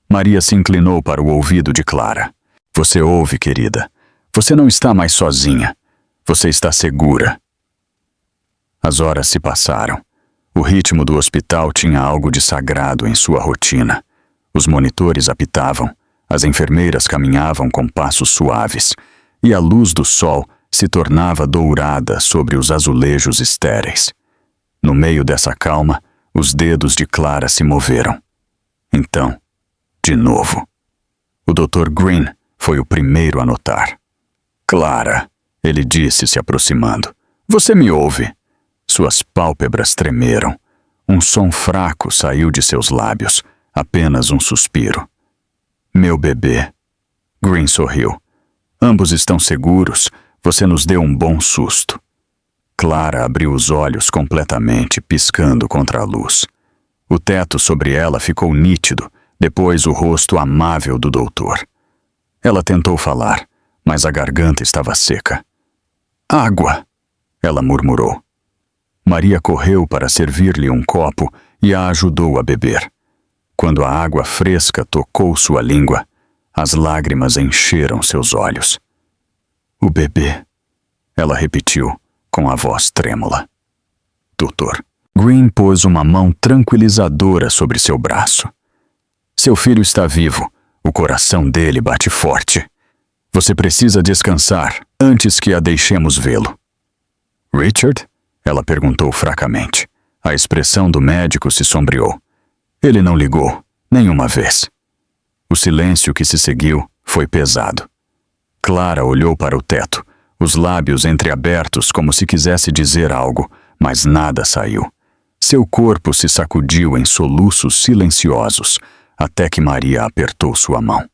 Maria se inclinou para o ouvido de Clara. Você ouve, querida. Você não está mais sozinha. Você está segura. As horas se passaram. O ritmo do hospital tinha algo de sagrado em sua rotina. Os monitores apitavam, as enfermeiras caminhavam com passos suaves, e a luz do sol se tornava dourada sobre os azulejos estéreis. No meio dessa calma, os dedos de Clara se moveram. Então, de novo. O Dr. Green foi o primeiro a notar. Clara, ele disse, se aproximando. Você me ouve? Suas pálpebras tremeram. Um som fraco saiu de seus lábios, apenas um suspiro. Meu bebê. Green sorriu. Ambos estão seguros. Você nos deu um bom susto. Clara abriu os olhos completamente, piscando contra a luz. O teto sobre ela ficou nítido, depois o rosto amável do doutor. Ela tentou falar, mas a garganta estava seca. Água! Ela murmurou. Maria correu para servir-lhe um copo e a ajudou a beber. Quando a água fresca tocou sua língua, as lágrimas encheram seus olhos. O bebê, ela repetiu, com a voz trêmula. Doutor. Green pôs uma mão tranquilizadora sobre seu braço. Seu filho está vivo. O coração dele bate forte. Você precisa descansar antes que a deixemos vê-lo. Richard? Ela perguntou fracamente. A expressão do médico se sombreou. Ele não ligou, nenhuma vez. O silêncio que se seguiu foi pesado. Clara olhou para o teto, os lábios entreabertos como se quisesse dizer algo, mas nada saiu. Seu corpo se sacudiu em soluços silenciosos, até que Maria apertou sua mão.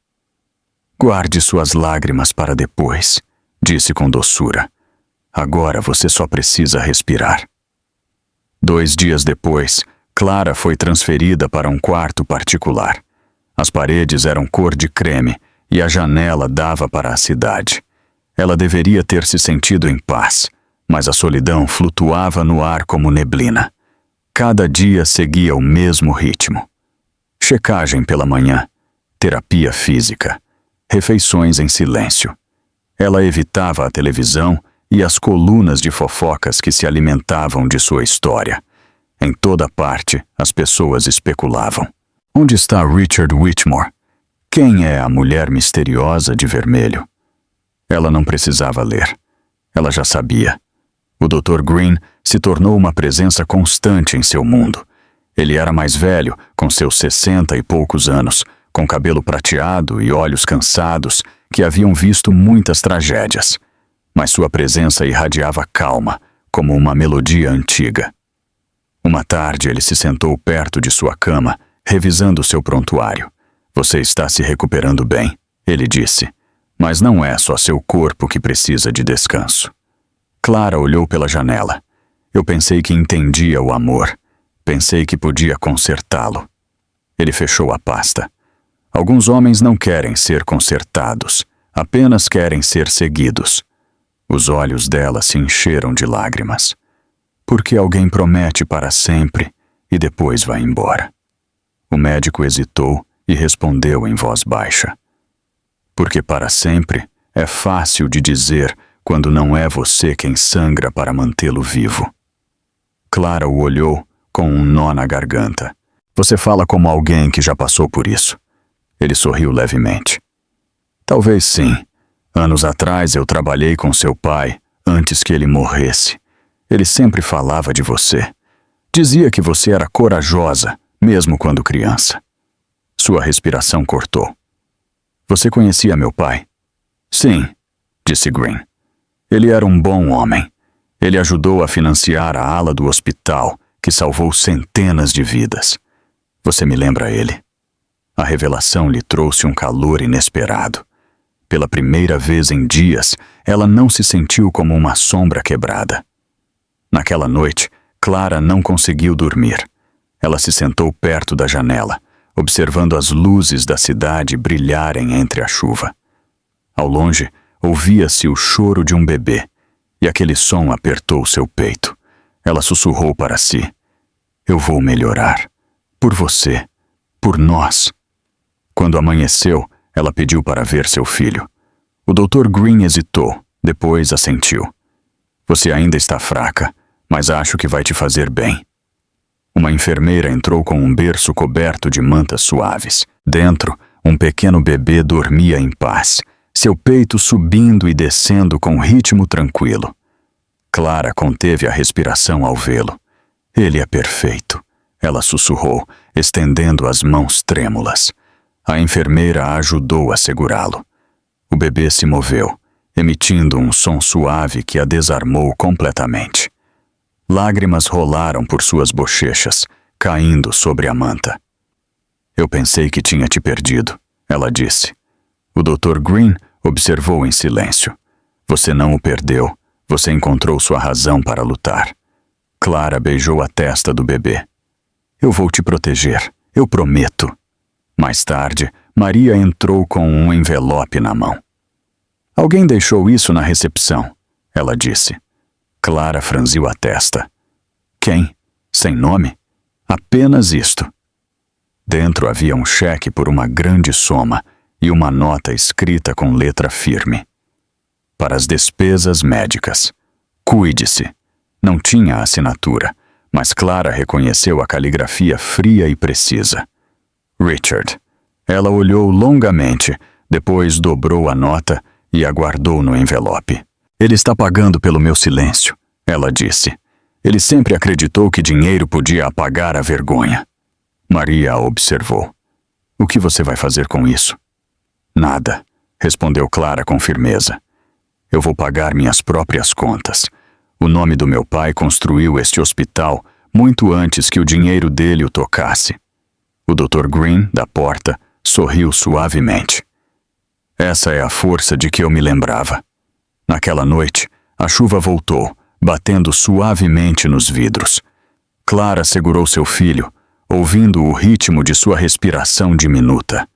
Guarde suas lágrimas para depois, disse com doçura. Agora você só precisa respirar. 2 dias depois, Clara foi transferida para um quarto particular. As paredes eram cor de creme e a janela dava para a cidade. Ela deveria ter se sentido em paz, mas a solidão flutuava no ar como neblina. Cada dia seguia o mesmo ritmo. Checagem pela manhã, terapia física, refeições em silêncio. Ela evitava a televisão e as colunas de fofocas que se alimentavam de sua história. Em toda parte, as pessoas especulavam. Onde está Richard Whitmore? Quem é a mulher misteriosa de vermelho? Ela não precisava ler. Ela já sabia. O Dr. Green se tornou uma presença constante em seu mundo. Ele era mais velho, com seus 60 e poucos anos, com cabelo prateado e olhos cansados, que haviam visto muitas tragédias. Mas sua presença irradiava calma, como uma melodia antiga. Uma tarde ele se sentou perto de sua cama, revisando seu prontuário. Você está se recuperando bem, ele disse. Mas não é só seu corpo que precisa de descanso. Clara olhou pela janela. Eu pensei que entendia o amor. Pensei que podia consertá-lo. Ele fechou a pasta. Alguns homens não querem ser consertados, apenas querem ser seguidos. Os olhos dela se encheram de lágrimas. Porque alguém promete para sempre e depois vai embora. O médico hesitou e respondeu em voz baixa. Porque para sempre é fácil de dizer quando não é você quem sangra para mantê-lo vivo. Clara o olhou com um nó na garganta. Você fala como alguém que já passou por isso. Ele sorriu levemente. Talvez sim. Anos atrás eu trabalhei com seu pai antes que ele morresse. Ele sempre falava de você. Dizia que você era corajosa, mesmo quando criança. Sua respiração cortou. Você conhecia meu pai? Sim, disse Green. Ele era um bom homem. Ele ajudou a financiar a ala do hospital, que salvou centenas de vidas. Você me lembra ele? A revelação lhe trouxe um calor inesperado. Pela primeira vez em dias, ela não se sentiu como uma sombra quebrada. Naquela noite, Clara não conseguiu dormir. Ela se sentou perto da janela, observando as luzes da cidade brilharem entre a chuva. Ao longe, ouvia-se o choro de um bebê, e aquele som apertou seu peito. Ela sussurrou para si: Eu vou melhorar. Por você. Por nós. Quando amanheceu, ela pediu para ver seu filho. O Dr. Green hesitou, depois assentiu. Você ainda está fraca, mas acho que vai te fazer bem. Uma enfermeira entrou com um berço coberto de mantas suaves. Dentro, um pequeno bebê dormia em paz, seu peito subindo e descendo com ritmo tranquilo. Clara conteve a respiração ao vê-lo. Ele é perfeito, ela sussurrou, estendendo as mãos trêmulas. A enfermeira a ajudou a segurá-lo. O bebê se moveu. emitindo um som suave que a desarmou completamente. Lágrimas rolaram por suas bochechas, caindo sobre a manta. Eu pensei que tinha te perdido, ela disse. O Dr. Green observou em silêncio. Você não o perdeu. Você encontrou sua razão para lutar. Clara beijou a testa do bebê. Eu vou te proteger, eu prometo. Mais tarde, Maria entrou com um envelope na mão. Alguém deixou isso na recepção, ela disse. Clara franziu a testa. Quem? Sem nome? Apenas isto. Dentro havia um cheque por uma grande soma e uma nota escrita com letra firme. Para as despesas médicas. Cuide-se. Não tinha a assinatura, mas Clara reconheceu a caligrafia fria e precisa. Richard. Ela olhou longamente, depois dobrou a nota e a guardou no envelope. Ele está pagando pelo meu silêncio, ela disse. Ele sempre acreditou que dinheiro podia apagar a vergonha. Maria a observou. O que você vai fazer com isso? Nada, respondeu Clara com firmeza. Eu vou pagar minhas próprias contas. O nome do meu pai construiu este hospital muito antes que o dinheiro dele o tocasse. O Dr. Green, da porta, sorriu suavemente. Essa é a força de que eu me lembrava. Naquela noite, a chuva voltou, batendo suavemente nos vidros. Clara segurou seu filho, ouvindo o ritmo de sua respiração diminuta.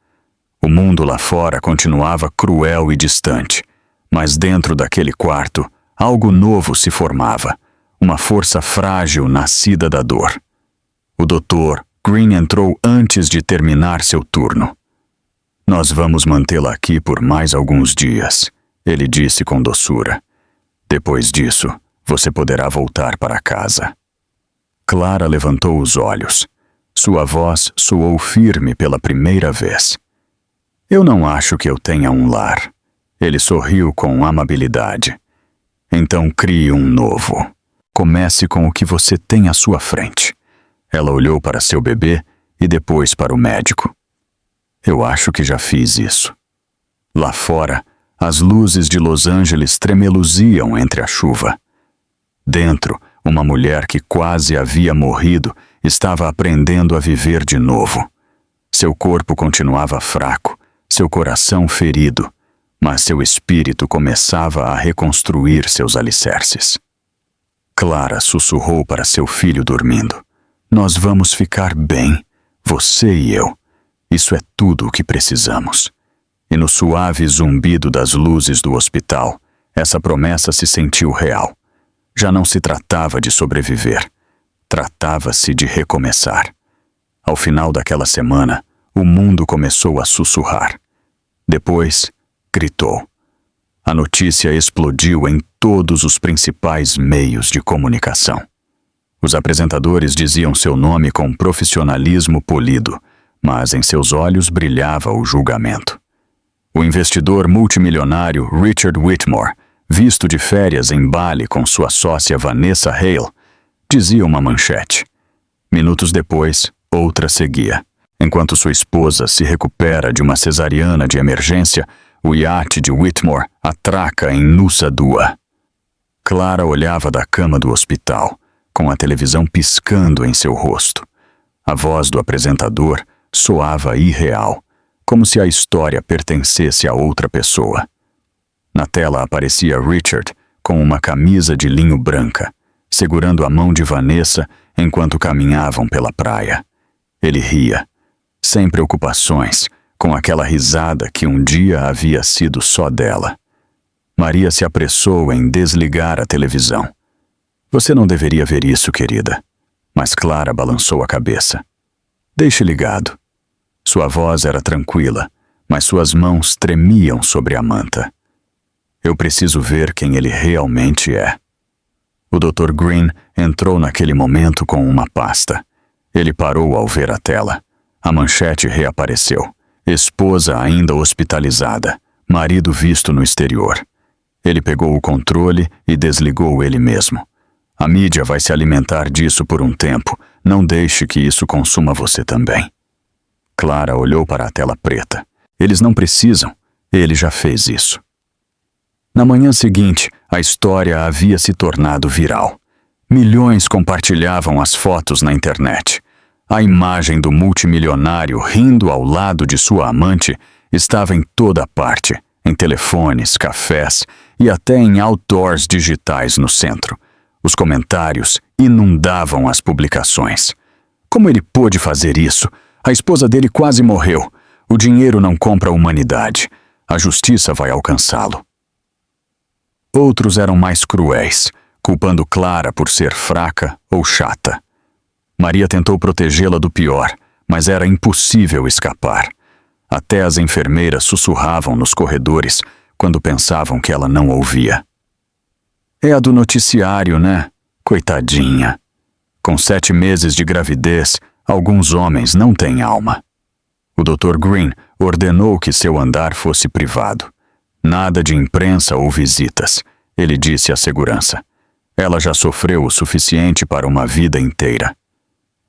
O mundo lá fora continuava cruel e distante, mas dentro daquele quarto, algo novo se formava, uma força frágil nascida da dor. O Dr. Green entrou antes de terminar seu turno. Nós vamos mantê-la aqui por mais alguns dias, ele disse com doçura. Depois disso, você poderá voltar para casa. Clara levantou os olhos. Sua voz soou firme pela primeira vez. Eu não acho que eu tenha um lar. Ele sorriu com amabilidade. Então crie um novo. Comece com o que você tem à sua frente. Ela olhou para seu bebê e depois para o médico. Eu acho que já fiz isso. Lá fora, as luzes de Los Angeles tremeluziam entre a chuva. Dentro, uma mulher que quase havia morrido estava aprendendo a viver de novo. Seu corpo continuava fraco, seu coração ferido, mas seu espírito começava a reconstruir seus alicerces. Clara sussurrou para seu filho dormindo. Nós vamos ficar bem, você e eu. Isso é tudo o que precisamos. E no suave zumbido das luzes do hospital, essa promessa se sentiu real. Já não se tratava de sobreviver. Tratava-se de recomeçar. Ao final daquela semana, o mundo começou a sussurrar. Depois, gritou. A notícia explodiu em todos os principais meios de comunicação. Os apresentadores diziam seu nome com profissionalismo polido, mas em seus olhos brilhava o julgamento. O investidor multimilionário Richard Whitmore, visto de férias em Bali com sua sócia Vanessa Hale, dizia uma manchete. Minutos depois, outra seguia. Enquanto sua esposa se recupera de uma cesariana de emergência, o iate de Whitmore atraca em Nusa Dua. Clara olhava da cama do hospital, com a televisão piscando em seu rosto. A voz do apresentador soava irreal, como se a história pertencesse a outra pessoa. Na tela aparecia Richard com uma camisa de linho branca, segurando a mão de Vanessa enquanto caminhavam pela praia. Ele ria, sem preocupações, com aquela risada que um dia havia sido só dela. Maria se apressou em desligar a televisão. Você não deveria ver isso, querida. Mas Clara balançou a cabeça. Deixe ligado. Sua voz era tranquila, mas suas mãos tremiam sobre a manta. Eu preciso ver quem ele realmente é. O Dr. Green entrou naquele momento com uma pasta. Ele parou ao ver a tela. A manchete reapareceu. Esposa ainda hospitalizada. Marido visto no exterior. Ele pegou o controle e desligou ele mesmo. A mídia vai se alimentar disso por um tempo. Não deixe que isso consuma você também. Clara olhou para a tela preta. Eles não precisam. Ele já fez isso. Na manhã seguinte, a história havia se tornado viral. Milhões compartilhavam as fotos na internet. A imagem do multimilionário rindo ao lado de sua amante estava em toda parte, em telefones, cafés e até em outdoors digitais no centro. Os comentários inundavam as publicações. Como ele pôde fazer isso? A esposa dele quase morreu. O dinheiro não compra a humanidade. A justiça vai alcançá-lo. Outros eram mais cruéis, culpando Clara por ser fraca ou chata. Maria tentou protegê-la do pior, mas era impossível escapar. Até as enfermeiras sussurravam nos corredores quando pensavam que ela não ouvia. É a do noticiário, né? Coitadinha. Com 7 meses de gravidez, alguns homens não têm alma. O Dr. Green ordenou que seu andar fosse privado. Nada de imprensa ou visitas, ele disse à segurança. Ela já sofreu o suficiente para uma vida inteira.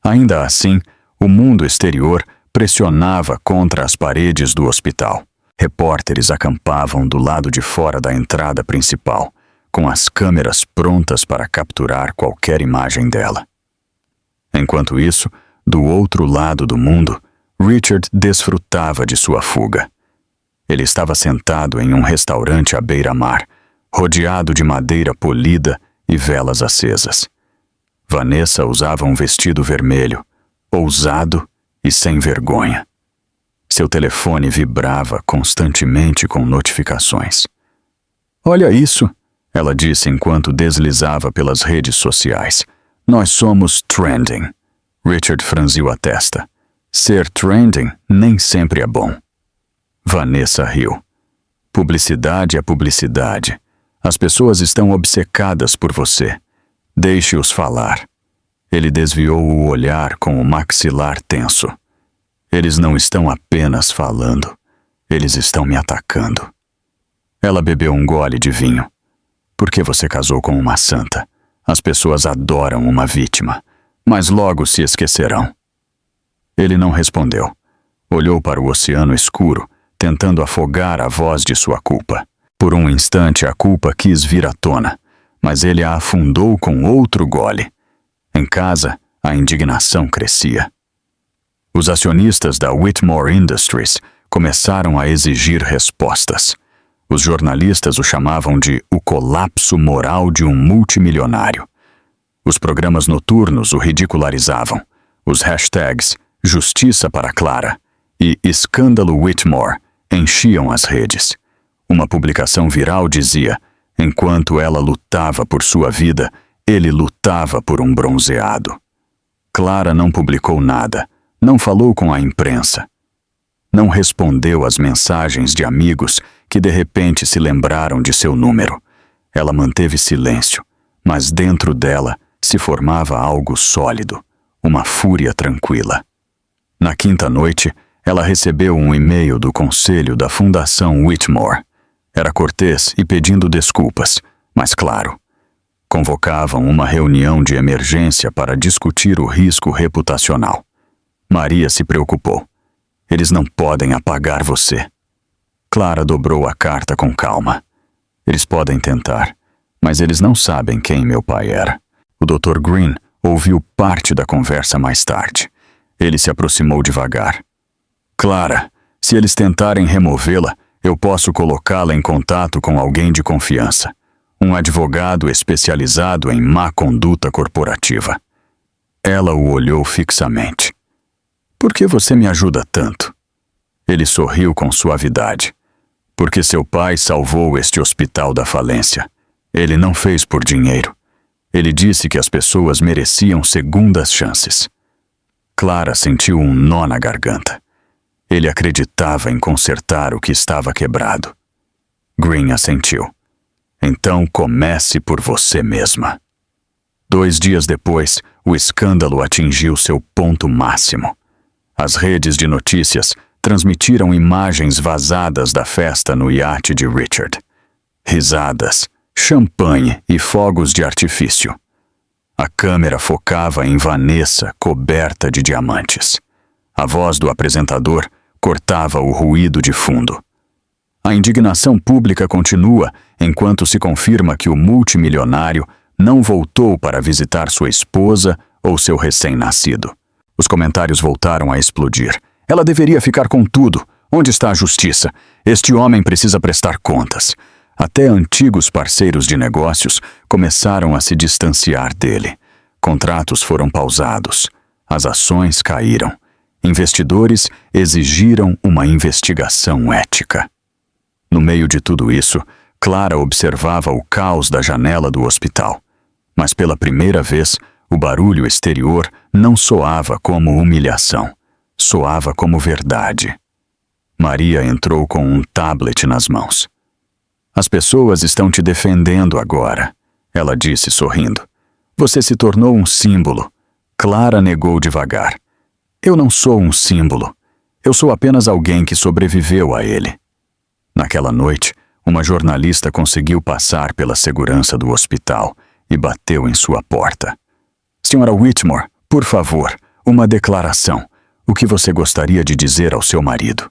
Ainda assim, o mundo exterior pressionava contra as paredes do hospital. Repórteres acampavam do lado de fora da entrada principal, com as câmeras prontas para capturar qualquer imagem dela. Enquanto isso, do outro lado do mundo, Richard desfrutava de sua fuga. Ele estava sentado em um restaurante à beira-mar, rodeado de madeira polida e velas acesas. Vanessa usava um vestido vermelho, ousado e sem vergonha. Seu telefone vibrava constantemente com notificações. "Olha isso", ela disse enquanto deslizava pelas redes sociais. "Nós somos trending." Richard franziu a testa. Ser trending nem sempre é bom. Vanessa riu. Publicidade é publicidade. As pessoas estão obcecadas por você. Deixe-os falar. Ele desviou o olhar com o maxilar tenso. Eles não estão apenas falando. Eles estão me atacando. Ela bebeu um gole de vinho. Por que você casou com uma santa? As pessoas adoram uma vítima, mas logo se esquecerão. Ele não respondeu. Olhou para o oceano escuro, tentando afogar a voz de sua culpa. Por um instante a culpa quis vir à tona, mas ele a afundou com outro gole. Em casa, a indignação crescia. Os acionistas da Whitmore Industries começaram a exigir respostas. Os jornalistas o chamavam de o colapso moral de um multimilionário. Os programas noturnos o ridicularizavam. Os hashtags Justiça para Clara e Escândalo Whitmore enchiam as redes. Uma publicação viral dizia: enquanto ela lutava por sua vida, ele lutava por um bronzeado. Clara não publicou nada, não falou com a imprensa. Não respondeu às mensagens de amigos que de repente se lembraram de seu número. Ela manteve silêncio, mas dentro dela se formava algo sólido, uma fúria tranquila. Na quinta noite, ela recebeu um e-mail do conselho da Fundação Whitmore. Era cortês e pedindo desculpas, mas claro. Convocavam uma reunião de emergência para discutir o risco reputacional. Maria se preocupou. Eles não podem apagar você. Clara dobrou a carta com calma. Eles podem tentar, mas eles não sabem quem meu pai era. O Dr. Green ouviu parte da conversa mais tarde. Ele se aproximou devagar. Clara, se eles tentarem removê-la, eu posso colocá-la em contato com alguém de confiança. Um advogado especializado em má conduta corporativa. Ela o olhou fixamente. Por que você me ajuda tanto? Ele sorriu com suavidade. Porque seu pai salvou este hospital da falência. Ele não fez por dinheiro. Ele disse que as pessoas mereciam segundas chances. Clara sentiu um nó na garganta. Ele acreditava em consertar o que estava quebrado. Green assentiu. Então comece por você mesma. 2 dias depois, o escândalo atingiu seu ponto máximo. As redes de notícias transmitiram imagens vazadas da festa no iate de Richard. Risadas, champanhe e fogos de artifício. A câmera focava em Vanessa coberta de diamantes. A voz do apresentador cortava o ruído de fundo. A indignação pública continua enquanto se confirma que o multimilionário não voltou para visitar sua esposa ou seu recém-nascido. Os comentários voltaram a explodir. Ela deveria ficar com tudo. Onde está a justiça? Este homem precisa prestar contas. Até antigos parceiros de negócios começaram a se distanciar dele. Contratos foram pausados. As ações caíram. Investidores exigiram uma investigação ética. No meio de tudo isso, Clara observava o caos da janela do hospital. Mas pela primeira vez, o barulho exterior não soava como humilhação. Soava como verdade. Maria entrou com um tablet nas mãos. As pessoas estão te defendendo agora, ela disse sorrindo. Você se tornou um símbolo. Clara negou devagar. Eu não sou um símbolo. Eu sou apenas alguém que sobreviveu a ele. Naquela noite, uma jornalista conseguiu passar pela segurança do hospital e bateu em sua porta. Senhora Whitmore, por favor, uma declaração. O que você gostaria de dizer ao seu marido?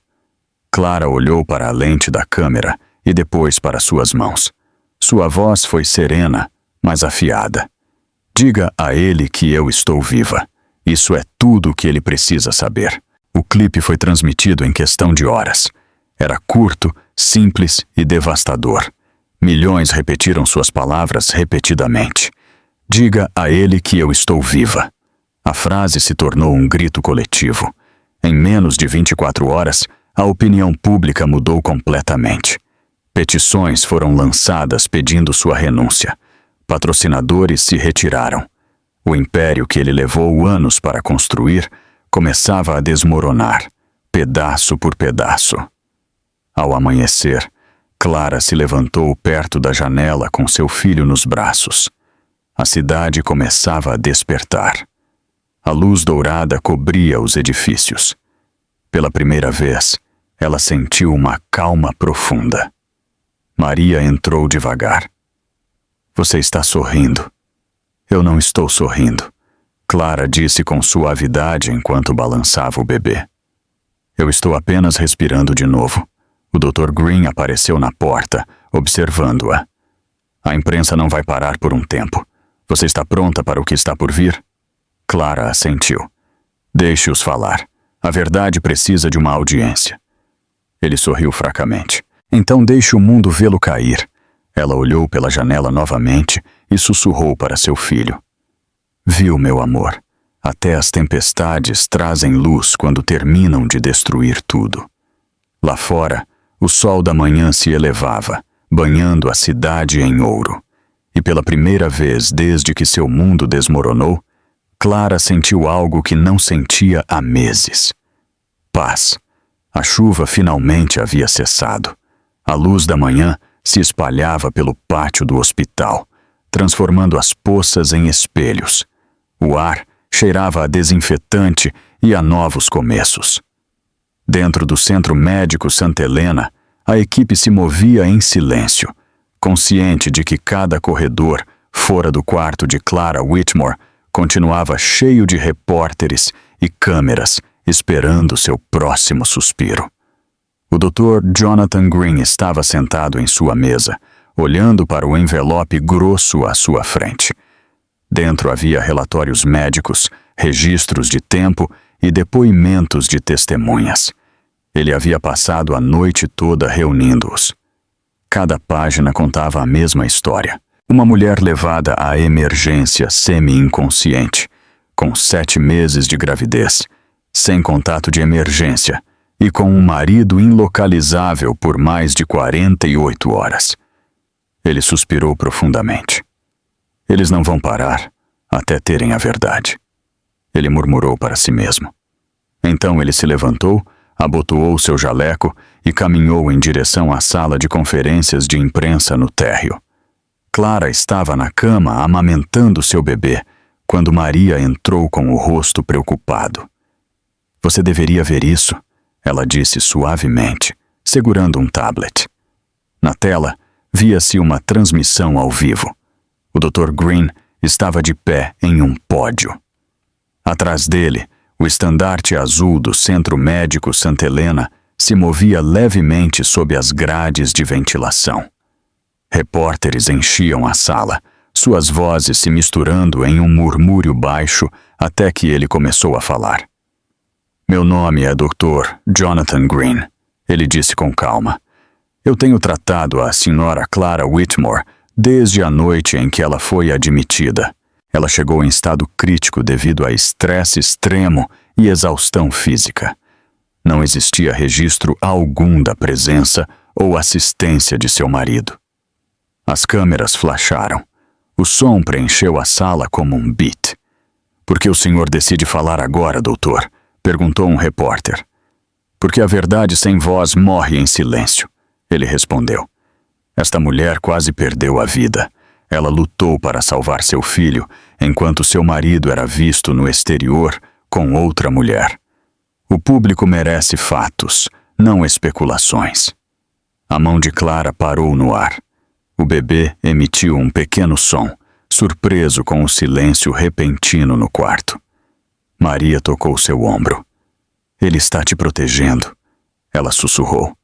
Clara olhou para a lente da câmera e depois para suas mãos. Sua voz foi serena, mas afiada. Diga a ele que eu estou viva. Isso é tudo o que ele precisa saber. O clipe foi transmitido em questão de horas. Era curto, simples e devastador. Milhões repetiram suas palavras repetidamente. Diga a ele que eu estou viva. A frase se tornou um grito coletivo. Em menos de 24 horas, a opinião pública mudou completamente. Petições foram lançadas pedindo sua renúncia. Patrocinadores se retiraram. O império que ele levou anos para construir começava a desmoronar, pedaço por pedaço. Ao amanhecer, Clara se levantou perto da janela com seu filho nos braços. A cidade começava a despertar. A luz dourada cobria os edifícios. Pela primeira vez, ela sentiu uma calma profunda. Maria entrou devagar. Você está sorrindo. Eu não estou sorrindo, Clara disse com suavidade enquanto balançava o bebê. Eu estou apenas respirando de novo. O Dr. Green apareceu na porta, observando-a. A imprensa não vai parar por um tempo. Você está pronta para o que está por vir? Clara assentiu. Deixe-os falar. A verdade precisa de uma audiência. Ele sorriu fracamente. Então deixe o mundo vê-lo cair. Ela olhou pela janela novamente e sussurrou para seu filho. Viu, meu amor, até as tempestades trazem luz quando terminam de destruir tudo. Lá fora, o sol da manhã se elevava, banhando a cidade em ouro. E pela primeira vez desde que seu mundo desmoronou, Clara sentiu algo que não sentia há meses. Paz. A chuva finalmente havia cessado. A luz da manhã se espalhava pelo pátio do hospital, transformando as poças em espelhos. O ar cheirava a desinfetante e a novos começos. Dentro do Centro Médico Santa Helena, a equipe se movia em silêncio, consciente de que cada corredor, fora do quarto de Clara Whitmore, continuava cheio de repórteres e câmeras esperando seu próximo suspiro. O Dr. Jonathan Green estava sentado em sua mesa, olhando para o envelope grosso à sua frente. Dentro havia relatórios médicos, registros de tempo e depoimentos de testemunhas. Ele havia passado a noite toda reunindo-os. Cada página contava a mesma história. Uma mulher levada à emergência semi-inconsciente, com 7 meses de gravidez, sem contato de emergência e com um marido ilocalizável por mais de 48 horas. Ele suspirou profundamente. Eles não vão parar até terem a verdade. Ele murmurou para si mesmo. Então ele se levantou, abotoou seu jaleco e caminhou em direção à sala de conferências de imprensa no térreo. Clara estava na cama amamentando seu bebê, quando Maria entrou com o rosto preocupado. Você deveria ver isso, ela disse suavemente, segurando um tablet. Na tela, via-se uma transmissão ao vivo. O Dr. Green estava de pé em um pódio. Atrás dele, o estandarte azul do Centro Médico Santa Helena se movia levemente sob as grades de ventilação. Repórteres enchiam a sala, suas vozes se misturando em um murmúrio baixo até que ele começou a falar. Meu nome é Dr. Jonathan Green, ele disse com calma. Eu tenho tratado a Sra. Clara Whitmore desde a noite em que ela foi admitida. Ela chegou em estado crítico devido a estresse extremo e exaustão física. Não existia registro algum da presença ou assistência de seu marido. As câmeras flasharam. O som preencheu a sala como um beat. Por que o senhor decide falar agora, doutor? Perguntou um repórter. Porque a verdade sem voz morre em silêncio, ele respondeu. Esta mulher quase perdeu a vida. Ela lutou para salvar seu filho, enquanto seu marido era visto no exterior com outra mulher. O público merece fatos, não especulações. A mão de Clara parou no ar. O bebê emitiu um pequeno som, surpreso com o silêncio repentino no quarto. Maria tocou seu ombro. Ele está te protegendo, ela sussurrou.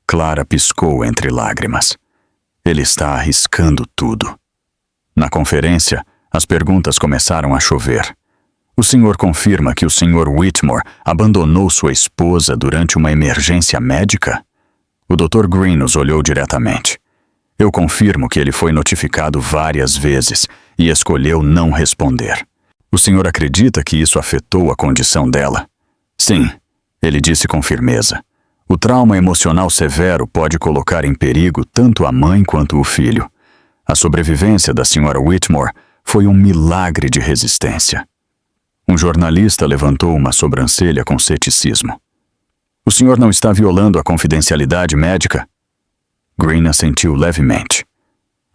Clara piscou entre lágrimas. Ele está arriscando tudo. Na conferência, as perguntas começaram a chover. O senhor confirma que o Sr. Whitmore abandonou sua esposa durante uma emergência médica? O Dr. Green nos olhou diretamente. Eu confirmo que ele foi notificado várias vezes e escolheu não responder. O senhor acredita que isso afetou a condição dela? Sim, ele disse com firmeza. O trauma emocional severo pode colocar em perigo tanto a mãe quanto o filho. A sobrevivência da Sra. Whitmore foi um milagre de resistência. Um jornalista levantou uma sobrancelha com ceticismo. O senhor não está violando a confidencialidade médica? Green assentiu levemente.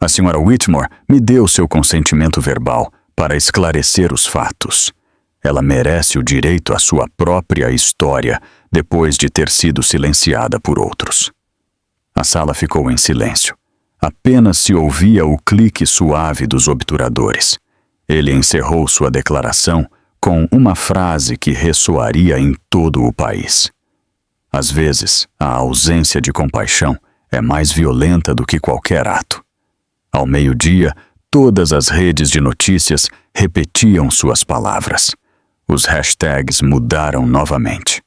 A Sra. Whitmore me deu seu consentimento verbal para esclarecer os fatos. Ela merece o direito à sua própria história depois de ter sido silenciada por outros. A sala ficou em silêncio. Apenas se ouvia o clique suave dos obturadores. Ele encerrou sua declaração com uma frase que ressoaria em todo o país. Às vezes, a ausência de compaixão é mais violenta do que qualquer ato. Ao meio-dia, todas as redes de notícias repetiam suas palavras. Os hashtags mudaram novamente.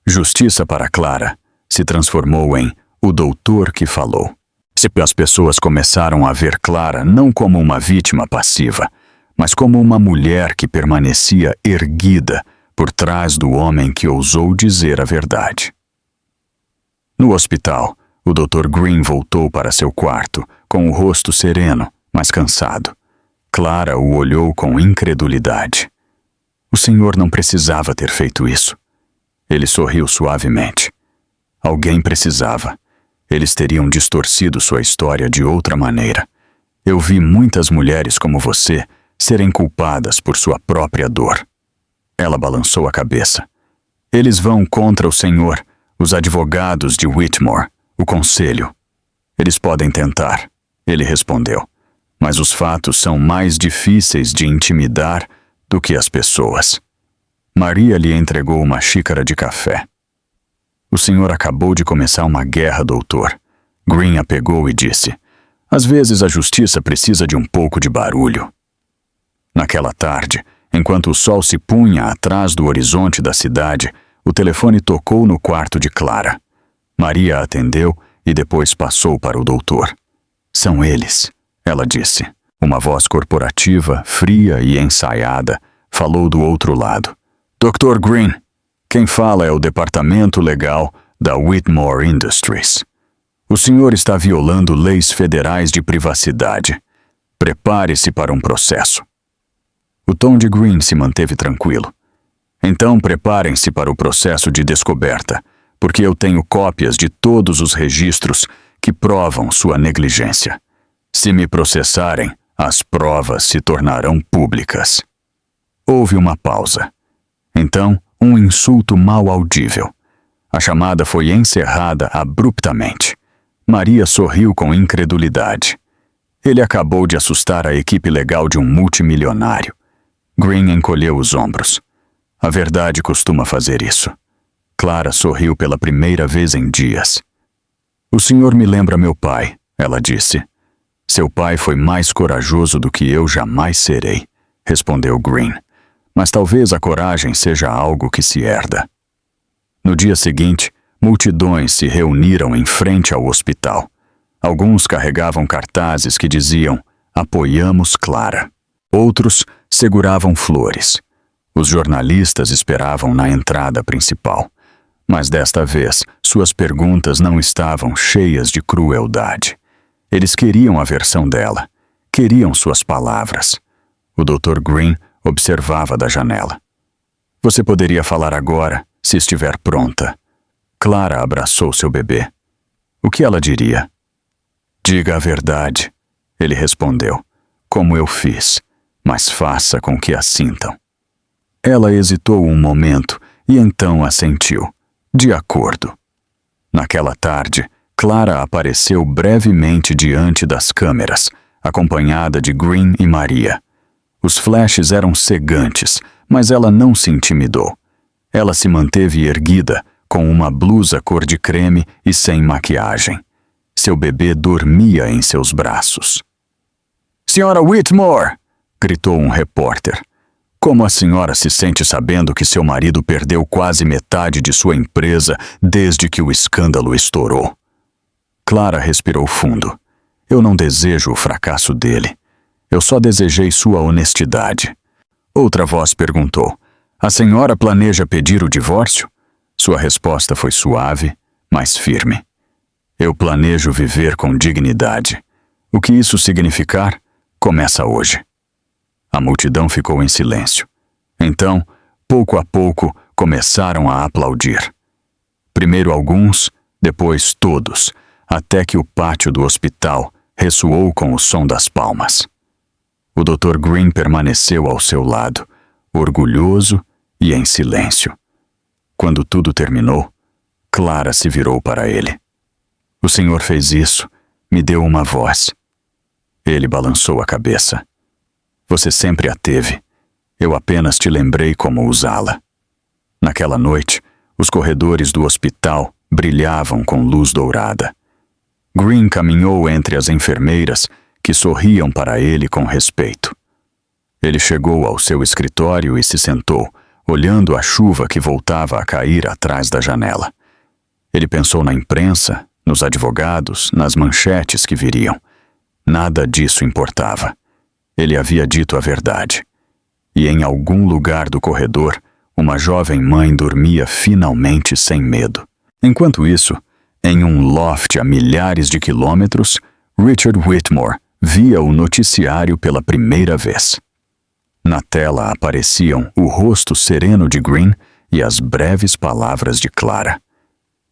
Justiça para Clara se transformou em o doutor que falou. As pessoas começaram a ver Clara não como uma vítima passiva, mas como uma mulher que permanecia erguida por trás do homem que ousou dizer a verdade. No hospital, o Dr. Green voltou para seu quarto, com o rosto sereno, mas cansado. Clara o olhou com incredulidade. O senhor não precisava ter feito isso. Ele sorriu suavemente. Alguém precisava. Eles teriam distorcido sua história de outra maneira. Eu vi muitas mulheres como você serem culpadas por sua própria dor. Ela balançou a cabeça. Eles vão contra o senhor, os advogados de Whitmore, o conselho. Eles podem tentar, ele respondeu. Mas os fatos são mais difíceis de intimidar do que as pessoas. Maria lhe entregou uma xícara de café. O senhor acabou de começar uma guerra, doutor. Green a pegou e disse, às vezes a justiça precisa de um pouco de barulho. Naquela tarde, enquanto o sol se punha atrás do horizonte da cidade, o telefone tocou no quarto de Clara. Maria atendeu e depois passou para o doutor. São eles, ela disse. Uma voz corporativa, fria e ensaiada, falou do outro lado. Dr. Green, quem fala é o departamento legal da Whitmore Industries. O senhor está violando leis federais de privacidade. Prepare-se para um processo. O tom de Green se manteve tranquilo. Então preparem-se para o processo de descoberta, porque eu tenho cópias de todos os registros que provam sua negligência. Se me processarem, as provas se tornarão públicas. Houve uma pausa. Então, um insulto mal audível. A chamada foi encerrada abruptamente. Maria sorriu com incredulidade. Ele acabou de assustar a equipe legal de um multimilionário. Green encolheu os ombros. A verdade costuma fazer isso. Clara sorriu pela primeira vez em dias. O senhor me lembra meu pai, ela disse. Seu pai foi mais corajoso do que eu jamais serei, respondeu Green. Mas talvez a coragem seja algo que se herda. No dia seguinte, multidões se reuniram em frente ao hospital. Alguns carregavam cartazes que diziam "Apoiamos Clara". Outros seguravam flores. Os jornalistas esperavam na entrada principal. Mas desta vez, suas perguntas não estavam cheias de crueldade. Eles queriam a versão dela. Queriam suas palavras. O Dr. Green observava da janela. Você poderia falar agora, se estiver pronta. Clara abraçou seu bebê. O que ela diria? Diga a verdade, ele respondeu. Como eu fiz, mas faça com que a sintam. Ela hesitou um momento e então assentiu. De acordo. Naquela tarde, Clara apareceu brevemente diante das câmeras, acompanhada de Green e Maria. Os flashes eram cegantes, mas ela não se intimidou. Ela se manteve erguida, com uma blusa cor de creme e sem maquiagem. Seu bebê dormia em seus braços. Senhora Whitmore! Gritou um repórter. Como a senhora se sente sabendo que seu marido perdeu quase metade de sua empresa desde que o escândalo estourou? Clara respirou fundo. Eu não desejo o fracasso dele. Eu só desejei sua honestidade. Outra voz perguntou. A senhora planeja pedir o divórcio? Sua resposta foi suave, mas firme. Eu planejo viver com dignidade. O que isso significar, começa hoje. A multidão ficou em silêncio. Então, pouco a pouco, começaram a aplaudir. Primeiro alguns, depois todos, até que o pátio do hospital ressoou com o som das palmas. O Dr. Green permaneceu ao seu lado, orgulhoso e em silêncio. Quando tudo terminou, Clara se virou para ele. O senhor fez isso, me deu uma voz. Ele balançou a cabeça. Você sempre a teve. Eu apenas te lembrei como usá-la. Naquela noite, os corredores do hospital brilhavam com luz dourada. Green caminhou entre as enfermeiras, que sorriam para ele com respeito. Ele chegou ao seu escritório e se sentou, olhando a chuva que voltava a cair atrás da janela. Ele pensou na imprensa, nos advogados, nas manchetes que viriam. Nada disso importava. Ele havia dito a verdade. E em algum lugar do corredor, uma jovem mãe dormia finalmente sem medo. Enquanto isso, em um loft a milhares de quilômetros, Richard Whitmore via o noticiário pela primeira vez. Na tela apareciam o rosto sereno de Green e as breves palavras de Clara.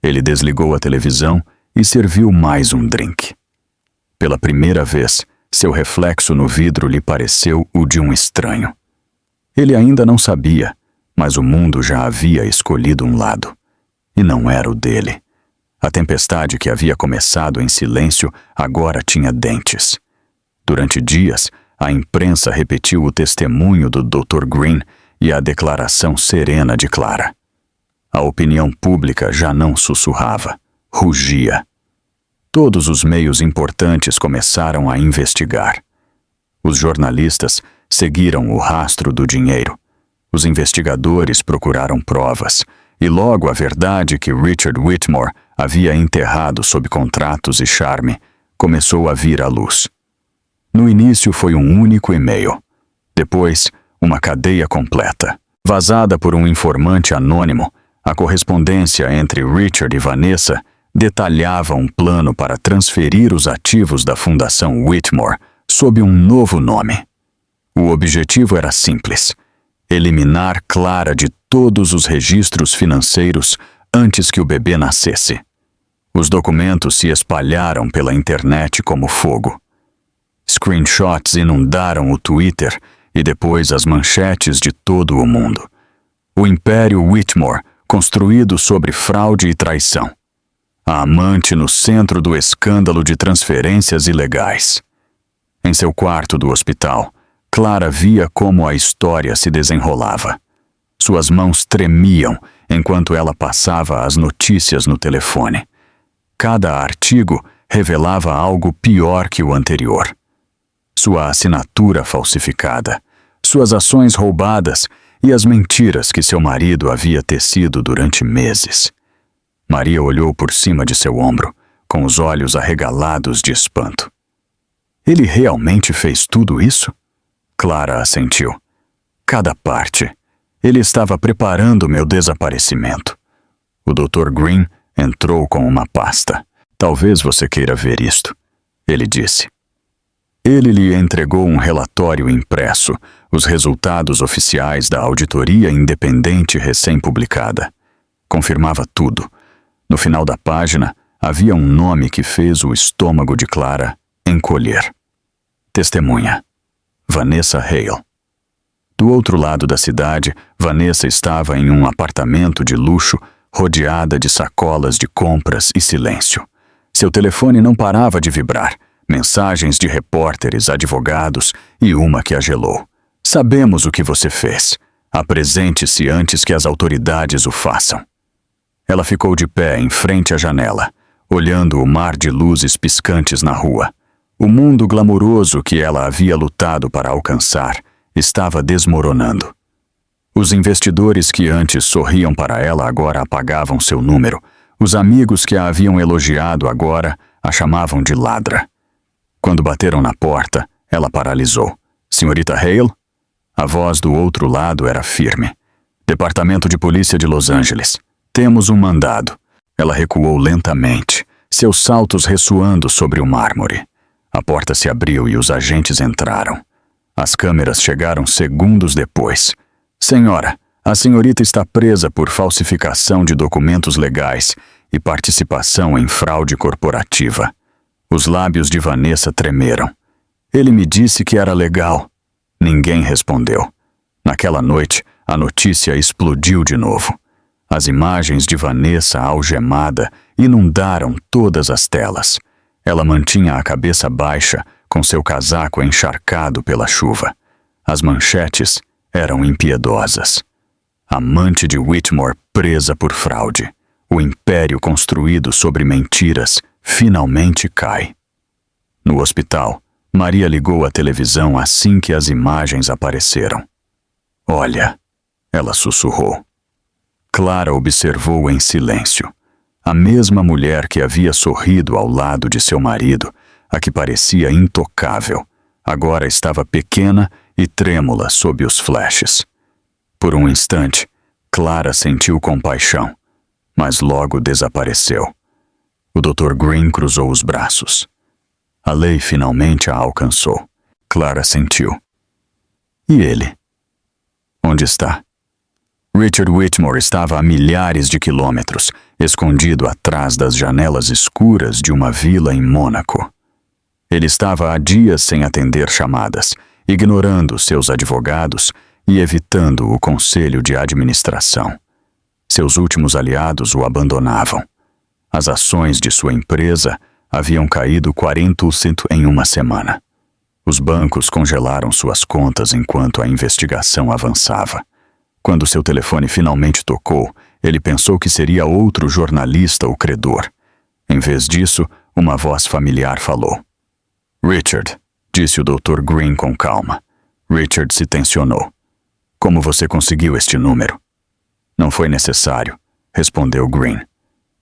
Ele desligou a televisão e serviu mais um drink. Pela primeira vez, seu reflexo no vidro lhe pareceu o de um estranho. Ele ainda não sabia, mas o mundo já havia escolhido um lado. E não era o dele. A tempestade que havia começado em silêncio agora tinha dentes. Durante dias, a imprensa repetiu o testemunho do Dr. Green e a declaração serena de Clara. A opinião pública já não sussurrava, rugia. Todos os meios importantes começaram a investigar. Os jornalistas seguiram o rastro do dinheiro. Os investigadores procuraram provas, e logo a verdade que Richard Whitmore havia enterrado sob contratos e charme começou a vir à luz. No início foi um único e-mail. Depois, uma cadeia completa. Vazada por um informante anônimo, a correspondência entre Richard e Vanessa detalhava um plano para transferir os ativos da Fundação Whitmore sob um novo nome. O objetivo era simples: eliminar Clara de todos os registros financeiros antes que o bebê nascesse. Os documentos se espalharam pela internet como fogo. Screenshots inundaram o Twitter e depois as manchetes de todo o mundo. O Império Whitmore, construído sobre fraude e traição. A amante no centro do escândalo de transferências ilegais. Em seu quarto do hospital, Clara via como a história se desenrolava. Suas mãos tremiam enquanto ela passava as notícias no telefone. Cada artigo revelava algo pior que o anterior. Sua assinatura falsificada, suas ações roubadas e as mentiras que seu marido havia tecido durante meses. Maria olhou por cima de seu ombro, com os olhos arregalados de espanto. Ele realmente fez tudo isso? Clara assentiu. Cada parte. Ele estava preparando meu desaparecimento. O Dr. Green entrou com uma pasta. Talvez você queira ver isto, ele disse. Ele lhe entregou um relatório impresso, os resultados oficiais da auditoria independente recém-publicada. Confirmava tudo. No final da página, havia um nome que fez o estômago de Clara encolher. Testemunha: Vanessa Hale. Do outro lado da cidade, Vanessa estava em um apartamento de luxo, rodeada de sacolas de compras e silêncio. Seu telefone não parava de vibrar, mensagens de repórteres, advogados e uma que a gelou. Sabemos o que você fez. Apresente-se antes que as autoridades o façam. Ela ficou de pé em frente à janela, olhando o mar de luzes piscantes na rua. O mundo glamouroso que ela havia lutado para alcançar estava desmoronando. Os investidores que antes sorriam para ela agora apagavam seu número. Os amigos que a haviam elogiado agora a chamavam de ladra. Quando bateram na porta, ela paralisou. Senhorita Hale? A voz do outro lado era firme. Departamento de Polícia de Los Angeles. Temos um mandado. Ela recuou lentamente, seus saltos ressoando sobre o mármore. A porta se abriu e os agentes entraram. As câmeras chegaram segundos depois. Senhora, a senhorita está presa por falsificação de documentos legais e participação em fraude corporativa. Os lábios de Vanessa tremeram. Ele me disse que era legal. Ninguém respondeu. Naquela noite, a notícia explodiu de novo. As imagens de Vanessa algemada inundaram todas as telas. Ela mantinha a cabeça baixa, com seu casaco encharcado pela chuva. As manchetes eram impiedosas. Amante de Whitmore presa por fraude. O império construído sobre mentiras finalmente cai. No hospital, Maria ligou a televisão assim que as imagens apareceram. Olha, ela sussurrou. Clara observou em silêncio. A mesma mulher que havia sorrido ao lado de seu marido, a que parecia intocável, agora estava pequena e trêmula sob os flashes. Por um instante, Clara sentiu compaixão, mas logo desapareceu. O Dr. Green cruzou os braços. A lei finalmente a alcançou. Clara sentiu. E ele? Onde está? Richard Whitmore estava a milhares de quilômetros, escondido atrás das janelas escuras de uma vila em Mônaco. Ele estava há dias sem atender chamadas, ignorando seus advogados e evitando o conselho de administração. Seus últimos aliados o abandonavam. As ações de sua empresa haviam caído 40% em uma semana. Os bancos congelaram suas contas enquanto a investigação avançava. Quando seu telefone finalmente tocou, ele pensou que seria outro jornalista o credor. Em vez disso, uma voz familiar falou. Richard, disse o Dr. Green com calma. Richard se tensionou. Como você conseguiu este número? Não foi necessário, respondeu Green.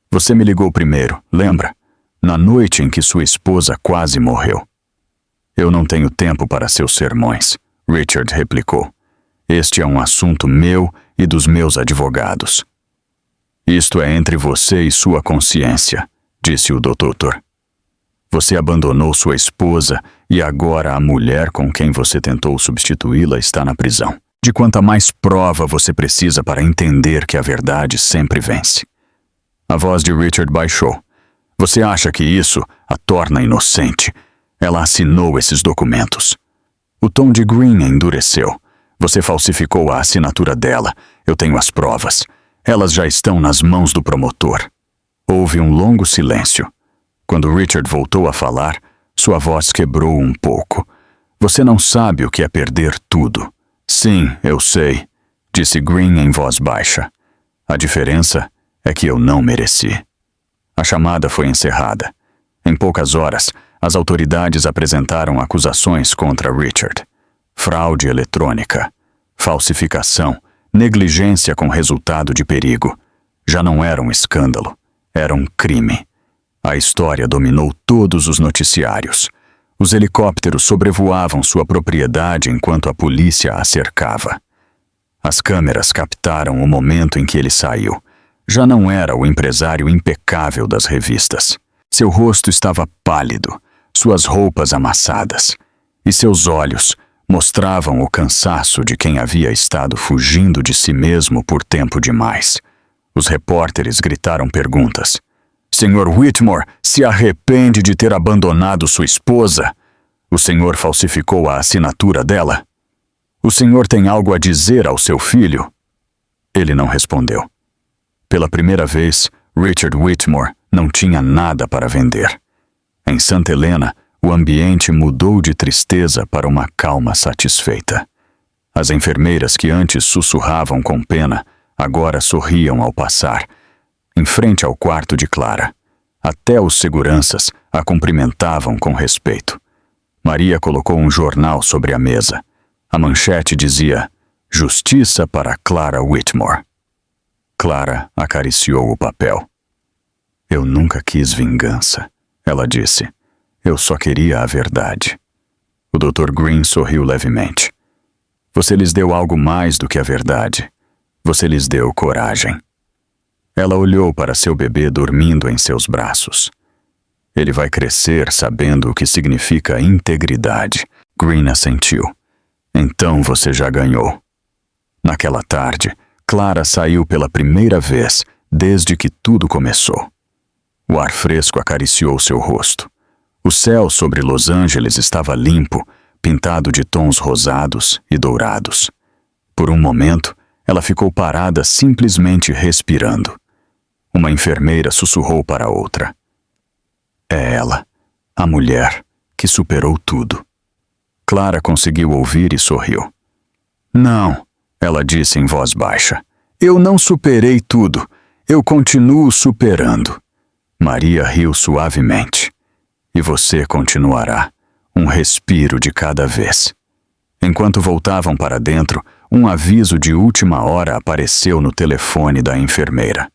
Você me ligou primeiro, lembra? Na noite em que sua esposa quase morreu. Eu não tenho tempo para seus sermões, Richard replicou. Este é um assunto meu e dos meus advogados. Isto é entre você e sua consciência, disse o doutor. Você abandonou sua esposa e agora a mulher com quem você tentou substituí-la está na prisão. De quanta mais prova você precisa para entender que a verdade sempre vence. A voz de Richard baixou. Você acha que isso a torna inocente? Ela assinou esses documentos. O tom de Green endureceu. Você falsificou a assinatura dela. Eu tenho as provas. Elas já estão nas mãos do promotor. Houve um longo silêncio. Quando Richard voltou a falar, sua voz quebrou um pouco. Você não sabe o que é perder tudo. Sim, eu sei. disse Green em voz baixa. A diferença é que eu não mereci. A chamada foi encerrada. Em poucas horas, as autoridades apresentaram acusações contra Richard. Fraude eletrônica, falsificação, negligência com resultado de perigo. Já não era um escândalo, era um crime. A história dominou todos os noticiários. Os helicópteros sobrevoavam sua propriedade enquanto a polícia a cercava. As câmeras captaram o momento em que ele saiu. Já não era o empresário impecável das revistas. Seu rosto estava pálido, suas roupas amassadas, e seus olhos mostravam o cansaço de quem havia estado fugindo de si mesmo por tempo demais. Os repórteres gritaram perguntas. Sr. Whitmore se arrepende de ter abandonado sua esposa? O senhor falsificou a assinatura dela? O senhor tem algo a dizer ao seu filho? Ele não respondeu. Pela primeira vez, Richard Whitmore não tinha nada para vender. Em Santa Helena, o ambiente mudou de tristeza para uma calma satisfeita. As enfermeiras que antes sussurravam com pena, agora sorriam ao passar, em frente ao quarto de Clara. Até os seguranças a cumprimentavam com respeito. Maria colocou um jornal sobre a mesa. A manchete dizia: Justiça para Clara Whitmore. Clara acariciou o papel. Eu nunca quis vingança, ela disse. Eu só queria a verdade. O Dr. Green sorriu levemente. Você lhes deu algo mais do que a verdade. Você lhes deu coragem. Ela olhou para seu bebê dormindo em seus braços. Ele vai crescer sabendo o que significa integridade. Green assentiu. Então você já ganhou. Naquela tarde, Clara saiu pela primeira vez desde que tudo começou. O ar fresco acariciou seu rosto. O céu sobre Los Angeles estava limpo, pintado de tons rosados e dourados. Por um momento, ela ficou parada simplesmente respirando. Uma enfermeira sussurrou para outra. É ela, a mulher que superou tudo. Clara conseguiu ouvir e sorriu. Não, ela disse em voz baixa. Eu não superei tudo. Eu continuo superando. Maria riu suavemente. E você continuará, um respiro de cada vez. Enquanto voltavam para dentro, um aviso de última hora apareceu no telefone da enfermeira.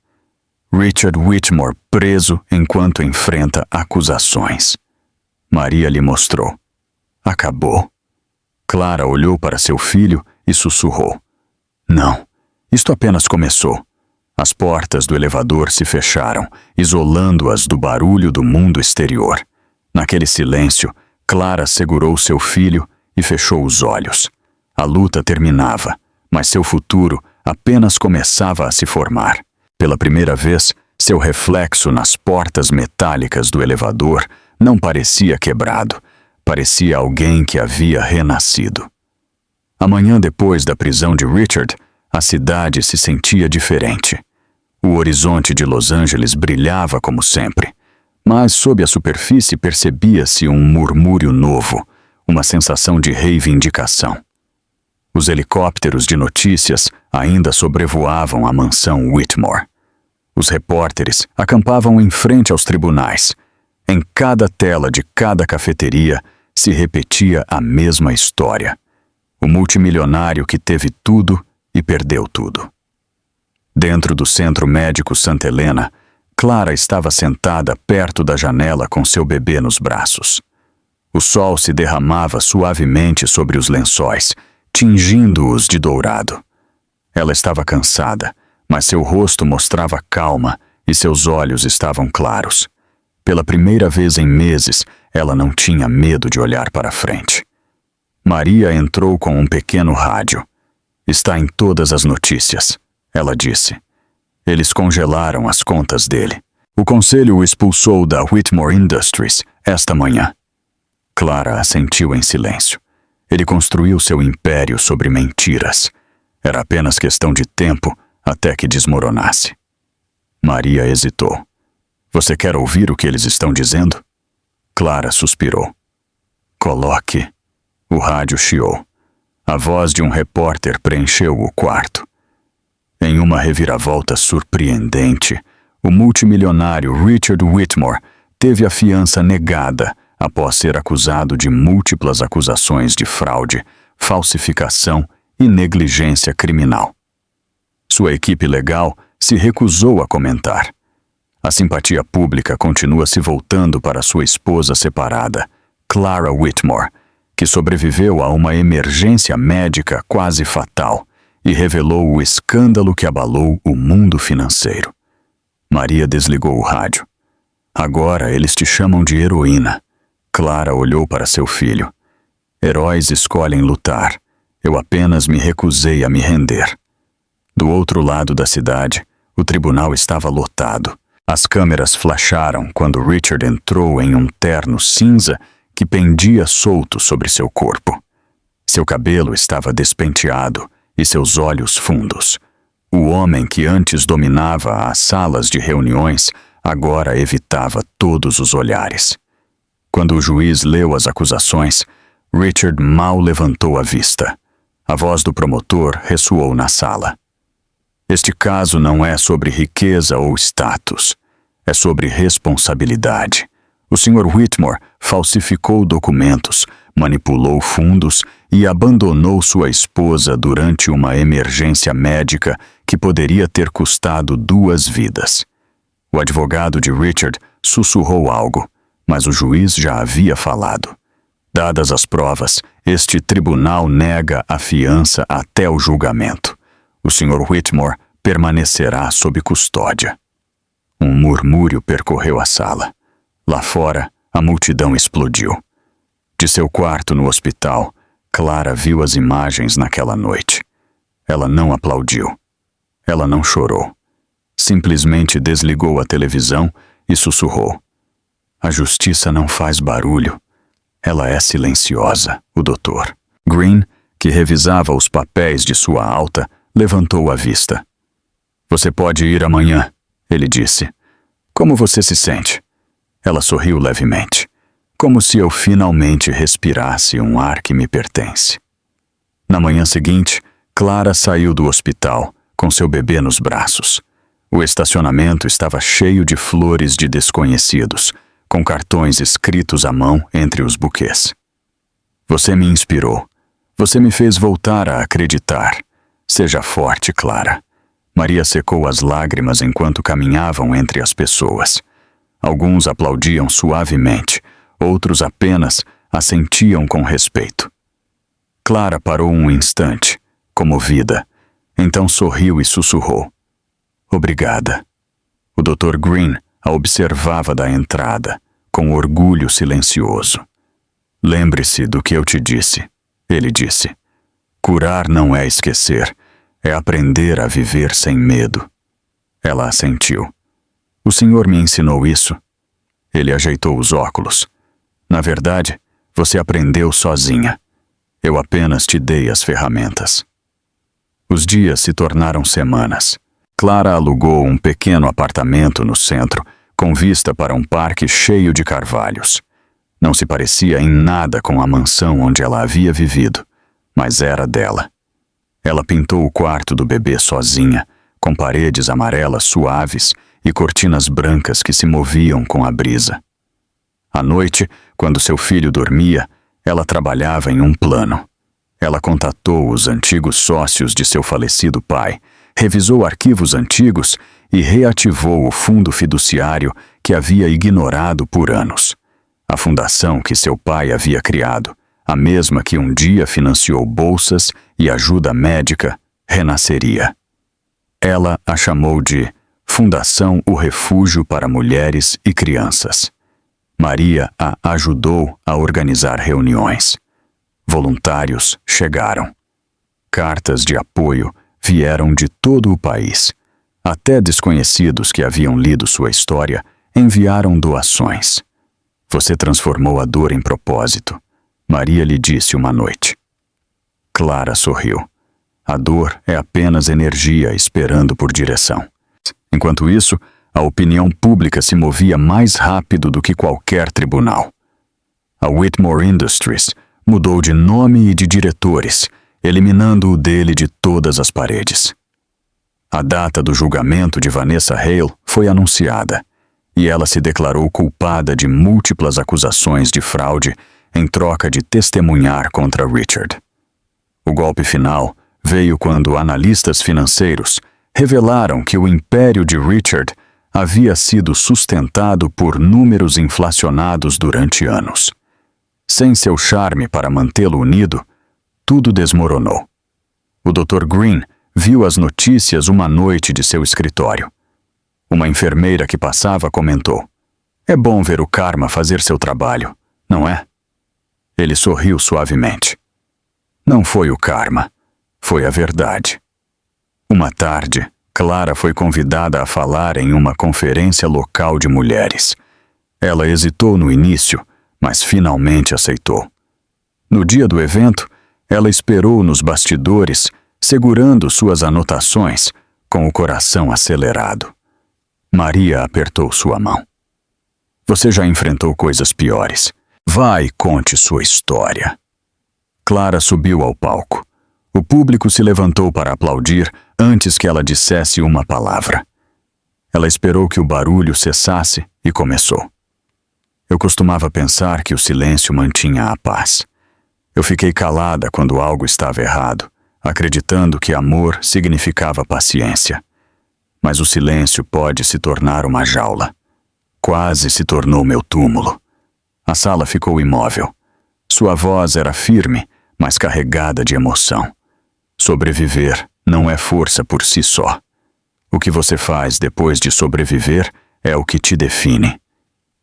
Richard Whitmore preso enquanto enfrenta acusações. Maria lhe mostrou. Acabou. Clara olhou para seu filho e sussurrou. Não, isto apenas começou. As portas do elevador se fecharam, isolando-as do barulho do mundo exterior. Naquele silêncio, Clara segurou seu filho e fechou os olhos. A luta terminava, mas seu futuro apenas começava a se formar. Pela primeira vez, seu reflexo nas portas metálicas do elevador não parecia quebrado. Parecia alguém que havia renascido. Amanhã depois da prisão de Richard, a cidade se sentia diferente. O horizonte de Los Angeles brilhava como sempre. Mas sob a superfície percebia-se um murmúrio novo, uma sensação de reivindicação. Os helicópteros de notícias ainda sobrevoavam a mansão Whitmore. Os repórteres acampavam em frente aos tribunais. Em cada tela de cada cafeteria se repetia a mesma história. O multimilionário que teve tudo e perdeu tudo. Dentro do Centro Médico Santa Helena, Clara estava sentada perto da janela com seu bebê nos braços. O sol se derramava suavemente sobre os lençóis, tingindo-os de dourado. Ela estava cansada, mas seu rosto mostrava calma e seus olhos estavam claros. Pela primeira vez em meses, ela não tinha medo de olhar para frente. Maria entrou com um pequeno rádio. Está em todas as notícias, ela disse. Eles congelaram as contas dele. O conselho o expulsou da Whitmore Industries esta manhã. Clara assentiu em silêncio. Ele construiu seu império sobre mentiras. Era apenas questão de tempo até que desmoronasse. Maria hesitou. Você quer ouvir o que eles estão dizendo? Clara suspirou. Coloque. O rádio chiou. A voz de um repórter preencheu o quarto. Em uma reviravolta surpreendente, o multimilionário Richard Whitmore teve a fiança negada após ser acusado de múltiplas acusações de fraude, falsificação e negligência criminal. Sua equipe legal se recusou a comentar. A simpatia pública continua se voltando para sua esposa separada, Clara Whitmore, que sobreviveu a uma emergência médica quase fatal e revelou o escândalo que abalou o mundo financeiro. Maria desligou o rádio. Agora eles te chamam de heroína. Clara olhou para seu filho. Heróis escolhem lutar. Eu apenas me recusei a me render. Do outro lado da cidade, o tribunal estava lotado. As câmeras flasharam quando Richard entrou em um terno cinza que pendia solto sobre seu corpo. Seu cabelo estava despenteado e seus olhos fundos. O homem que antes dominava as salas de reuniões agora evitava todos os olhares. Quando o juiz leu as acusações, Richard mal levantou a vista. A voz do promotor ressoou na sala. Este caso não é sobre riqueza ou status. É sobre responsabilidade. O Sr. Whitmore falsificou documentos, manipulou fundos e abandonou sua esposa durante uma emergência médica que poderia ter custado 2 vidas. O advogado de Richard sussurrou algo, mas o juiz já havia falado. Dadas as provas, este tribunal nega a fiança até o julgamento. O Sr. Whitmore permanecerá sob custódia. Um murmúrio percorreu a sala. Lá fora, a multidão explodiu. De seu quarto no hospital, Clara viu as imagens naquela noite. Ela não aplaudiu. Ela não chorou. Simplesmente desligou a televisão e sussurrou. A justiça não faz barulho. Ela é silenciosa, o doutor. Green, que revisava os papéis de sua alta, levantou a vista. Você pode ir amanhã, ele disse. Como você se sente? Ela sorriu levemente, como se eu finalmente respirasse um ar que me pertence. Na manhã seguinte, Clara saiu do hospital, com seu bebê nos braços. O estacionamento estava cheio de flores de desconhecidos, com cartões escritos à mão entre os buquês. Você me inspirou. Você me fez voltar a acreditar. Seja forte, Clara. Maria secou as lágrimas enquanto caminhavam entre as pessoas. Alguns aplaudiam suavemente, outros apenas assentiam com respeito. Clara parou um instante, comovida. Então sorriu e sussurrou. Obrigada. O Dr. Green a observava da entrada, com orgulho silencioso. Lembre-se do que eu te disse, ele disse. Curar não é esquecer, é aprender a viver sem medo. Ela assentiu. O senhor me ensinou isso? Ele ajeitou os óculos. Na verdade, você aprendeu sozinha. Eu apenas te dei as ferramentas. Os dias se tornaram semanas. Clara alugou um pequeno apartamento no centro, com vista para um parque cheio de carvalhos. Não se parecia em nada com a mansão onde ela havia vivido, mas era dela. Ela pintou o quarto do bebê sozinha, com paredes amarelas suaves e cortinas brancas que se moviam com a brisa. À noite, quando seu filho dormia, ela trabalhava em um plano. Ela contatou os antigos sócios de seu falecido pai, revisou arquivos antigos e reativou o fundo fiduciário que havia ignorado por anos. A fundação que seu pai havia criado, a mesma que um dia financiou bolsas e ajuda médica, renasceria. Ela a chamou de Fundação O Refúgio para Mulheres e Crianças. Maria a ajudou a organizar reuniões. Voluntários chegaram. Cartas de apoio vieram de todo o país. Até desconhecidos que haviam lido sua história enviaram doações. Você transformou a dor em propósito, Maria lhe disse uma noite. Clara sorriu. A dor é apenas energia esperando por direção. Enquanto isso, a opinião pública se movia mais rápido do que qualquer tribunal. A Whitmore Industries mudou de nome e de diretores, eliminando o dele de todas as paredes. A data do julgamento de Vanessa Hale foi anunciada, e ela se declarou culpada de múltiplas acusações de fraude em troca de testemunhar contra Richard. O golpe final veio quando analistas financeiros revelaram que o império de Richard havia sido sustentado por números inflacionados durante anos. Sem seu charme para mantê-lo unido, tudo desmoronou. O Dr. Green viu as notícias uma noite de seu escritório. Uma enfermeira que passava comentou: "É bom ver o karma fazer seu trabalho, não é?" Ele sorriu suavemente. Não foi o karma, foi a verdade. Uma tarde, Clara foi convidada a falar em uma conferência local de mulheres. Ela hesitou no início, mas finalmente aceitou. No dia do evento, ela esperou nos bastidores, segurando suas anotações, com o coração acelerado. Maria apertou sua mão. Você já enfrentou coisas piores. Vá e conte sua história. Clara subiu ao palco. O público se levantou para aplaudir antes que ela dissesse uma palavra. Ela esperou que o barulho cessasse e começou. Eu costumava pensar que o silêncio mantinha a paz. Eu fiquei calada quando algo estava errado, acreditando que amor significava paciência. Mas o silêncio pode se tornar uma jaula. Quase se tornou meu túmulo. A sala ficou imóvel. Sua voz era firme, mas carregada de emoção. Sobreviver não é força por si só. O que você faz depois de sobreviver é o que te define.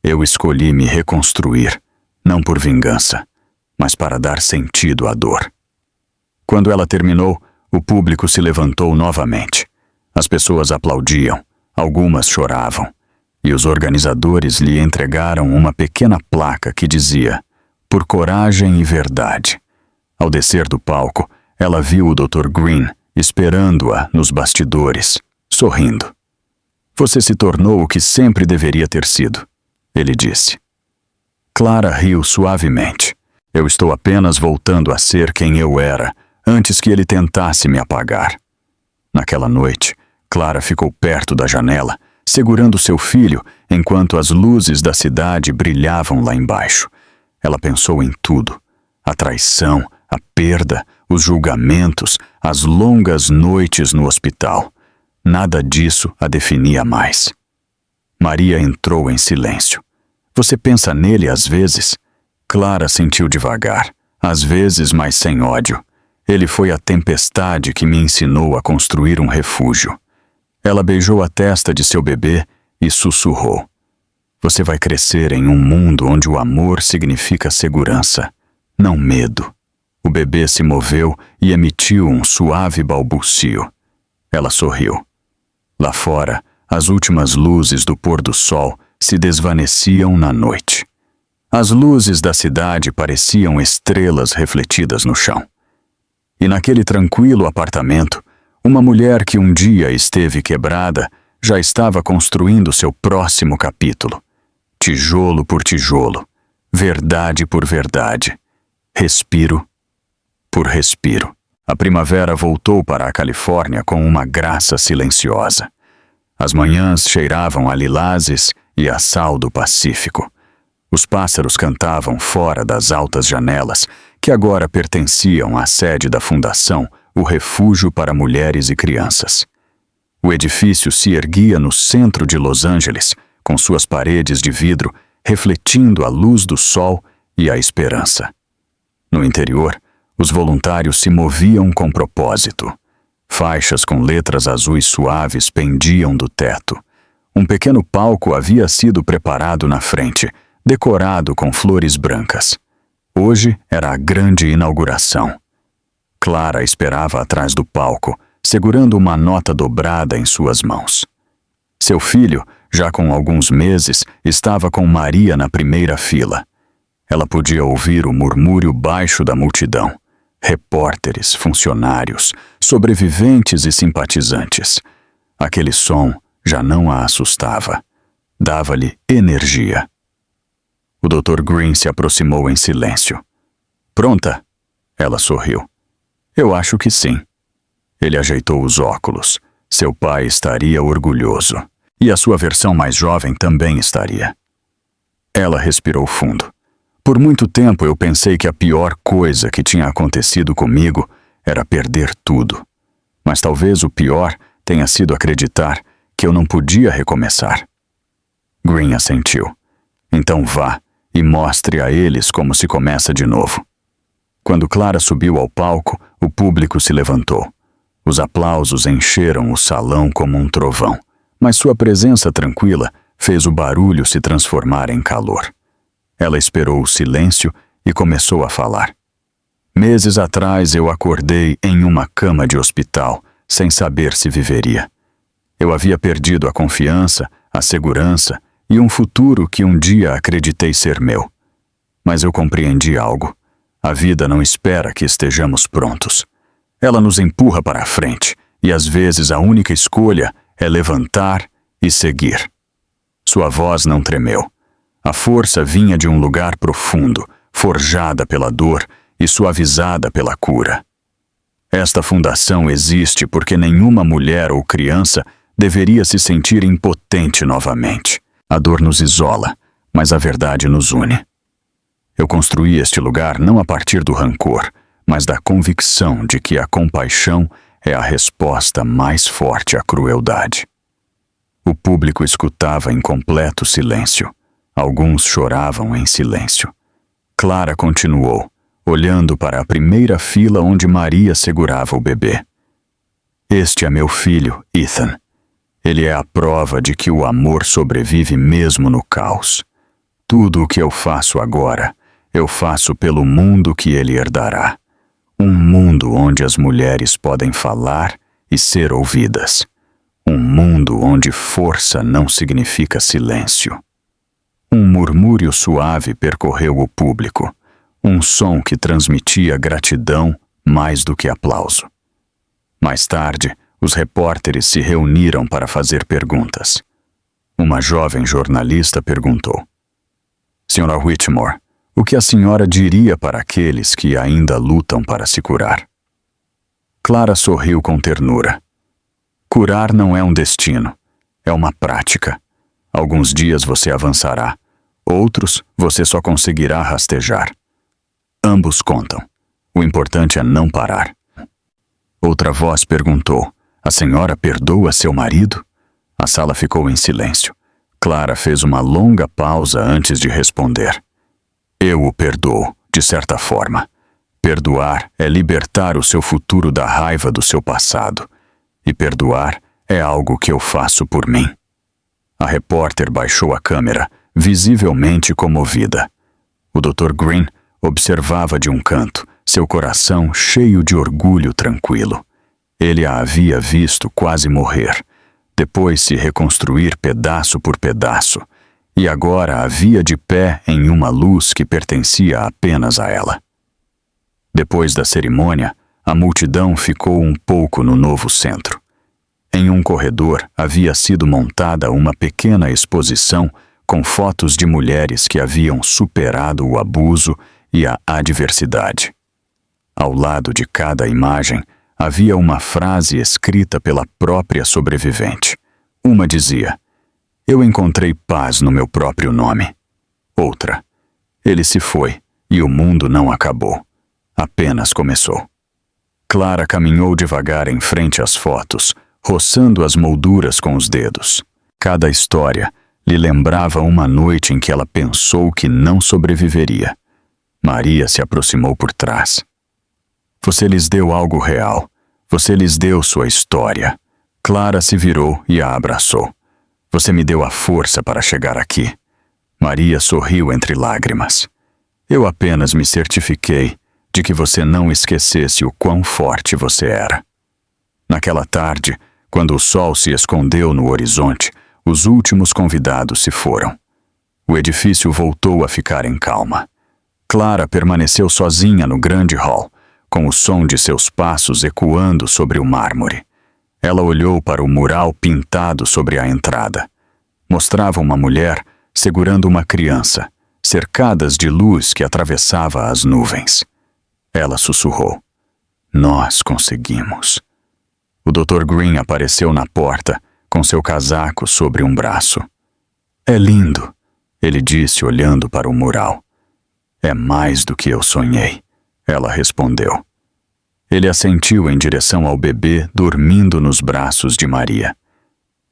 Eu escolhi me reconstruir, não por vingança, mas para dar sentido à dor. Quando ela terminou, o público se levantou novamente. As pessoas aplaudiam, algumas choravam, e os organizadores lhe entregaram uma pequena placa que dizia: "Por coragem e verdade." Ao descer do palco, ela viu o Dr. Green esperando-a nos bastidores, sorrindo. "Você se tornou o que sempre deveria ter sido," ele disse. Clara riu suavemente. "Eu estou apenas voltando a ser quem eu era, antes que ele tentasse me apagar." Naquela noite, Clara ficou perto da janela, segurando seu filho, enquanto as luzes da cidade brilhavam lá embaixo. Ela pensou em tudo: a traição, a perda, os julgamentos, as longas noites no hospital. Nada disso a definia mais. Maria entrou em silêncio. "Você pensa nele às vezes?" Clara sentiu devagar, às vezes, mas sem ódio. Ele foi a tempestade que me ensinou a construir um refúgio. Ela beijou a testa de seu bebê e sussurrou: "Você vai crescer em um mundo onde o amor significa segurança, não medo." O bebê se moveu e emitiu um suave balbucio. Ela sorriu. Lá fora, as últimas luzes do pôr do sol se desvaneciam na noite. As luzes da cidade pareciam estrelas refletidas no chão. E naquele tranquilo apartamento, uma mulher que um dia esteve quebrada já estava construindo seu próximo capítulo. Tijolo por tijolo, verdade por verdade, respiro por respiro. A primavera voltou para a Califórnia com uma graça silenciosa. As manhãs cheiravam a lilazes e a sal do Pacífico. Os pássaros cantavam fora das altas janelas, que agora pertenciam à sede da Fundação, o Refúgio para Mulheres e Crianças. O edifício se erguia no centro de Los Angeles, com suas paredes de vidro refletindo a luz do sol e a esperança. No interior, os voluntários se moviam com propósito. Faixas com letras azuis suaves pendiam do teto. Um pequeno palco havia sido preparado na frente, decorado com flores brancas. Hoje era a grande inauguração. Clara esperava atrás do palco, segurando uma nota dobrada em suas mãos. Seu filho, já com alguns meses, estava com Maria na primeira fila. Ela podia ouvir o murmúrio baixo da multidão. Repórteres, funcionários, sobreviventes e simpatizantes. Aquele som já não a assustava. Dava-lhe energia. O Dr. Green se aproximou em silêncio. "Pronta?" Ela sorriu. "Eu acho que sim." Ele ajeitou os óculos. Seu pai estaria orgulhoso. E a sua versão mais jovem também estaria. Ela respirou fundo. Por muito tempo eu pensei que a pior coisa que tinha acontecido comigo era perder tudo. Mas talvez o pior tenha sido acreditar que eu não podia recomeçar. Green assentiu. Então vá e mostre a eles como se começa de novo. Quando Clara subiu ao palco, o público se levantou. Os aplausos encheram o salão como um trovão, mas sua presença tranquila fez o barulho se transformar em calor. Ela esperou o silêncio e começou a falar. Meses atrás eu acordei em uma cama de hospital, sem saber se viveria. Eu havia perdido a confiança, a segurança e um futuro que um dia acreditei ser meu. Mas eu compreendi algo. A vida não espera que estejamos prontos. Ela nos empurra para a frente, e às vezes a única escolha é levantar e seguir. Sua voz não tremeu. A força vinha de um lugar profundo, forjada pela dor e suavizada pela cura. Esta fundação existe porque nenhuma mulher ou criança deveria se sentir impotente novamente. A dor nos isola, mas a verdade nos une. Eu construí este lugar não a partir do rancor, mas da convicção de que a compaixão é a resposta mais forte à crueldade. O público escutava em completo silêncio. Alguns choravam em silêncio. Clara continuou, olhando para a primeira fila onde Maria segurava o bebê. Este é meu filho, Ethan. Ele é a prova de que o amor sobrevive mesmo no caos. Tudo o que eu faço agora, eu faço pelo mundo que ele herdará. Um mundo onde as mulheres podem falar e ser ouvidas. Um mundo onde força não significa silêncio. Um murmúrio suave percorreu o público, um som que transmitia gratidão mais do que aplauso. Mais tarde, os repórteres se reuniram para fazer perguntas. Uma jovem jornalista perguntou: Sra. Whitmore, o que a senhora diria para aqueles que ainda lutam para se curar? Clara sorriu com ternura. Curar não é um destino, é uma prática. Alguns dias você avançará, outros você só conseguirá rastejar. Ambos contam. O importante é não parar. Outra voz perguntou: a senhora perdoa seu marido? A sala ficou em silêncio. Clara fez uma longa pausa antes de responder. Eu o perdoo, de certa forma. Perdoar é libertar o seu futuro da raiva do seu passado. E perdoar é algo que eu faço por mim. A repórter baixou a câmera, visivelmente comovida. O Dr. Green observava de um canto, seu coração cheio de orgulho tranquilo. Ele a havia visto quase morrer, depois se reconstruir pedaço por pedaço, e agora a via de pé em uma luz que pertencia apenas a ela. Depois da cerimônia, a multidão ficou um pouco no novo centro. Em um corredor havia sido montada uma pequena exposição com fotos de mulheres que haviam superado o abuso e a adversidade. Ao lado de cada imagem, havia uma frase escrita pela própria sobrevivente. Uma dizia: eu encontrei paz no meu próprio nome. Outra: ele se foi e o mundo não acabou. Apenas começou. Clara caminhou devagar em frente às fotos, roçando as molduras com os dedos. Cada história lhe lembrava uma noite em que ela pensou que não sobreviveria. Maria se aproximou por trás. Você lhes deu algo real. Você lhes deu sua história. Clara se virou e a abraçou. Você me deu a força para chegar aqui. Maria sorriu entre lágrimas. Eu apenas me certifiquei de que você não esquecesse o quão forte você era. Naquela tarde, quando o sol se escondeu no horizonte, os últimos convidados se foram. O edifício voltou a ficar em calma. Clara permaneceu sozinha no grande hall, com o som de seus passos ecoando sobre o mármore. Ela olhou para o mural pintado sobre a entrada. Mostrava uma mulher segurando uma criança, cercadas de luz que atravessava as nuvens. Ela sussurrou: nós conseguimos. O Dr. Green apareceu na porta, com seu casaco sobre um braço. "É lindo", ele disse olhando para o mural. "É mais do que eu sonhei", ela respondeu. Ele assentiu em direção ao bebê dormindo nos braços de Maria.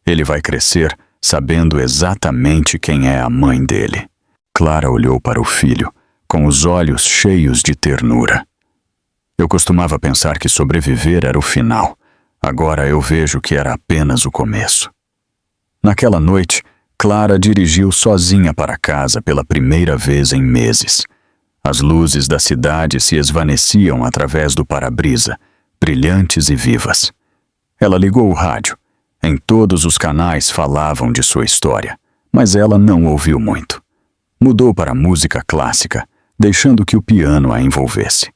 Ele vai crescer sabendo exatamente quem é a mãe dele. Clara olhou para o filho, com os olhos cheios de ternura. "Eu costumava pensar que sobreviver era o final. Agora eu vejo que era apenas o começo." Naquela noite, Clara dirigiu sozinha para casa pela primeira vez em meses. As luzes da cidade se esvaneciam através do para-brisa, brilhantes e vivas. Ela ligou o rádio. Em todos os canais falavam de sua história, mas ela não ouviu muito. Mudou para música clássica, deixando que o piano a envolvesse.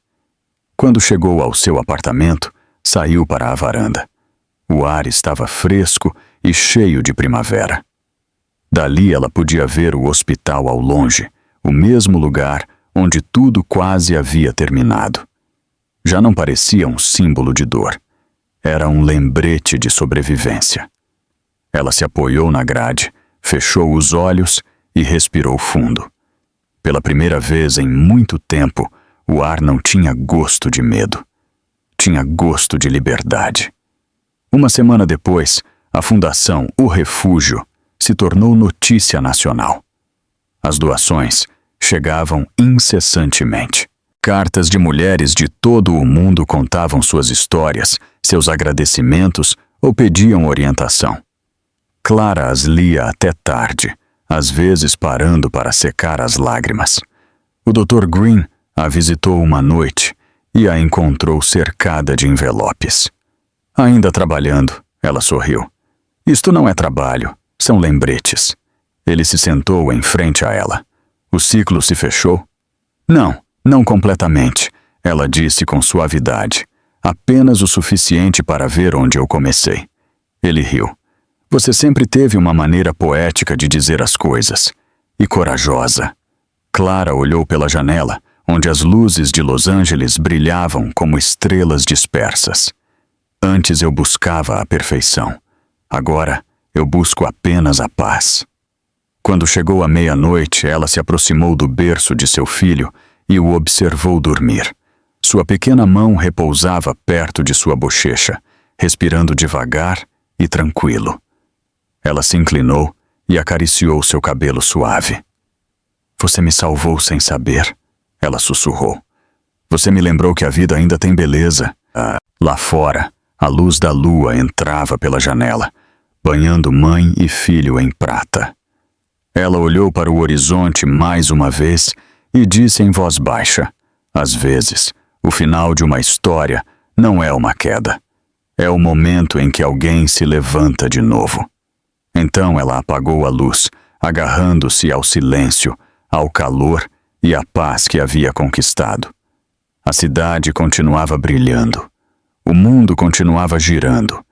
Quando chegou ao seu apartamento, saiu para a varanda. O ar estava fresco e cheio de primavera. Dali ela podia ver o hospital ao longe, o mesmo lugar onde tudo quase havia terminado. Já não parecia um símbolo de dor. Era um lembrete de sobrevivência. Ela se apoiou na grade, fechou os olhos e respirou fundo. Pela primeira vez em muito tempo, o ar não tinha gosto de medo. Tinha gosto de liberdade. Uma semana depois, a Fundação O Refúgio se tornou notícia nacional. As doações chegavam incessantemente. Cartas de mulheres de todo o mundo contavam suas histórias, seus agradecimentos ou pediam orientação. Clara as lia até tarde, às vezes parando para secar as lágrimas. O Dr. Green a visitou uma noite e a encontrou cercada de envelopes. "Ainda trabalhando", ela sorriu. "Isto não é trabalho, são lembretes." Ele se sentou em frente a ela. "O ciclo se fechou?" Não completamente", ela disse com suavidade. "Apenas o suficiente para ver onde eu comecei." Ele riu. "Você sempre teve uma maneira poética de dizer as coisas. E corajosa." Clara olhou pela janela, onde as luzes de Los Angeles brilhavam como estrelas dispersas. "Antes eu buscava a perfeição. Agora eu busco apenas a paz." Quando chegou a meia-noite, ela se aproximou do berço de seu filho e o observou dormir. Sua pequena mão repousava perto de sua bochecha, respirando devagar e tranquilo. Ela se inclinou e acariciou seu cabelo suave. "Você me salvou sem saber", ela sussurrou. "Você me lembrou que a vida ainda tem beleza." Lá fora, a luz da lua entrava pela janela, banhando mãe e filho em prata. Ela olhou para o horizonte mais uma vez e disse em voz baixa: "Às vezes, o final de uma história não é uma queda. É o momento em que alguém se levanta de novo." Então ela apagou a luz, agarrando-se ao silêncio, ao calor e à paz que havia conquistado. A cidade continuava brilhando. O mundo continuava girando.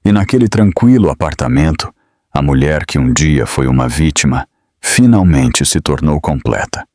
E naquele tranquilo apartamento, a mulher que um dia foi uma vítima finalmente se tornou completa.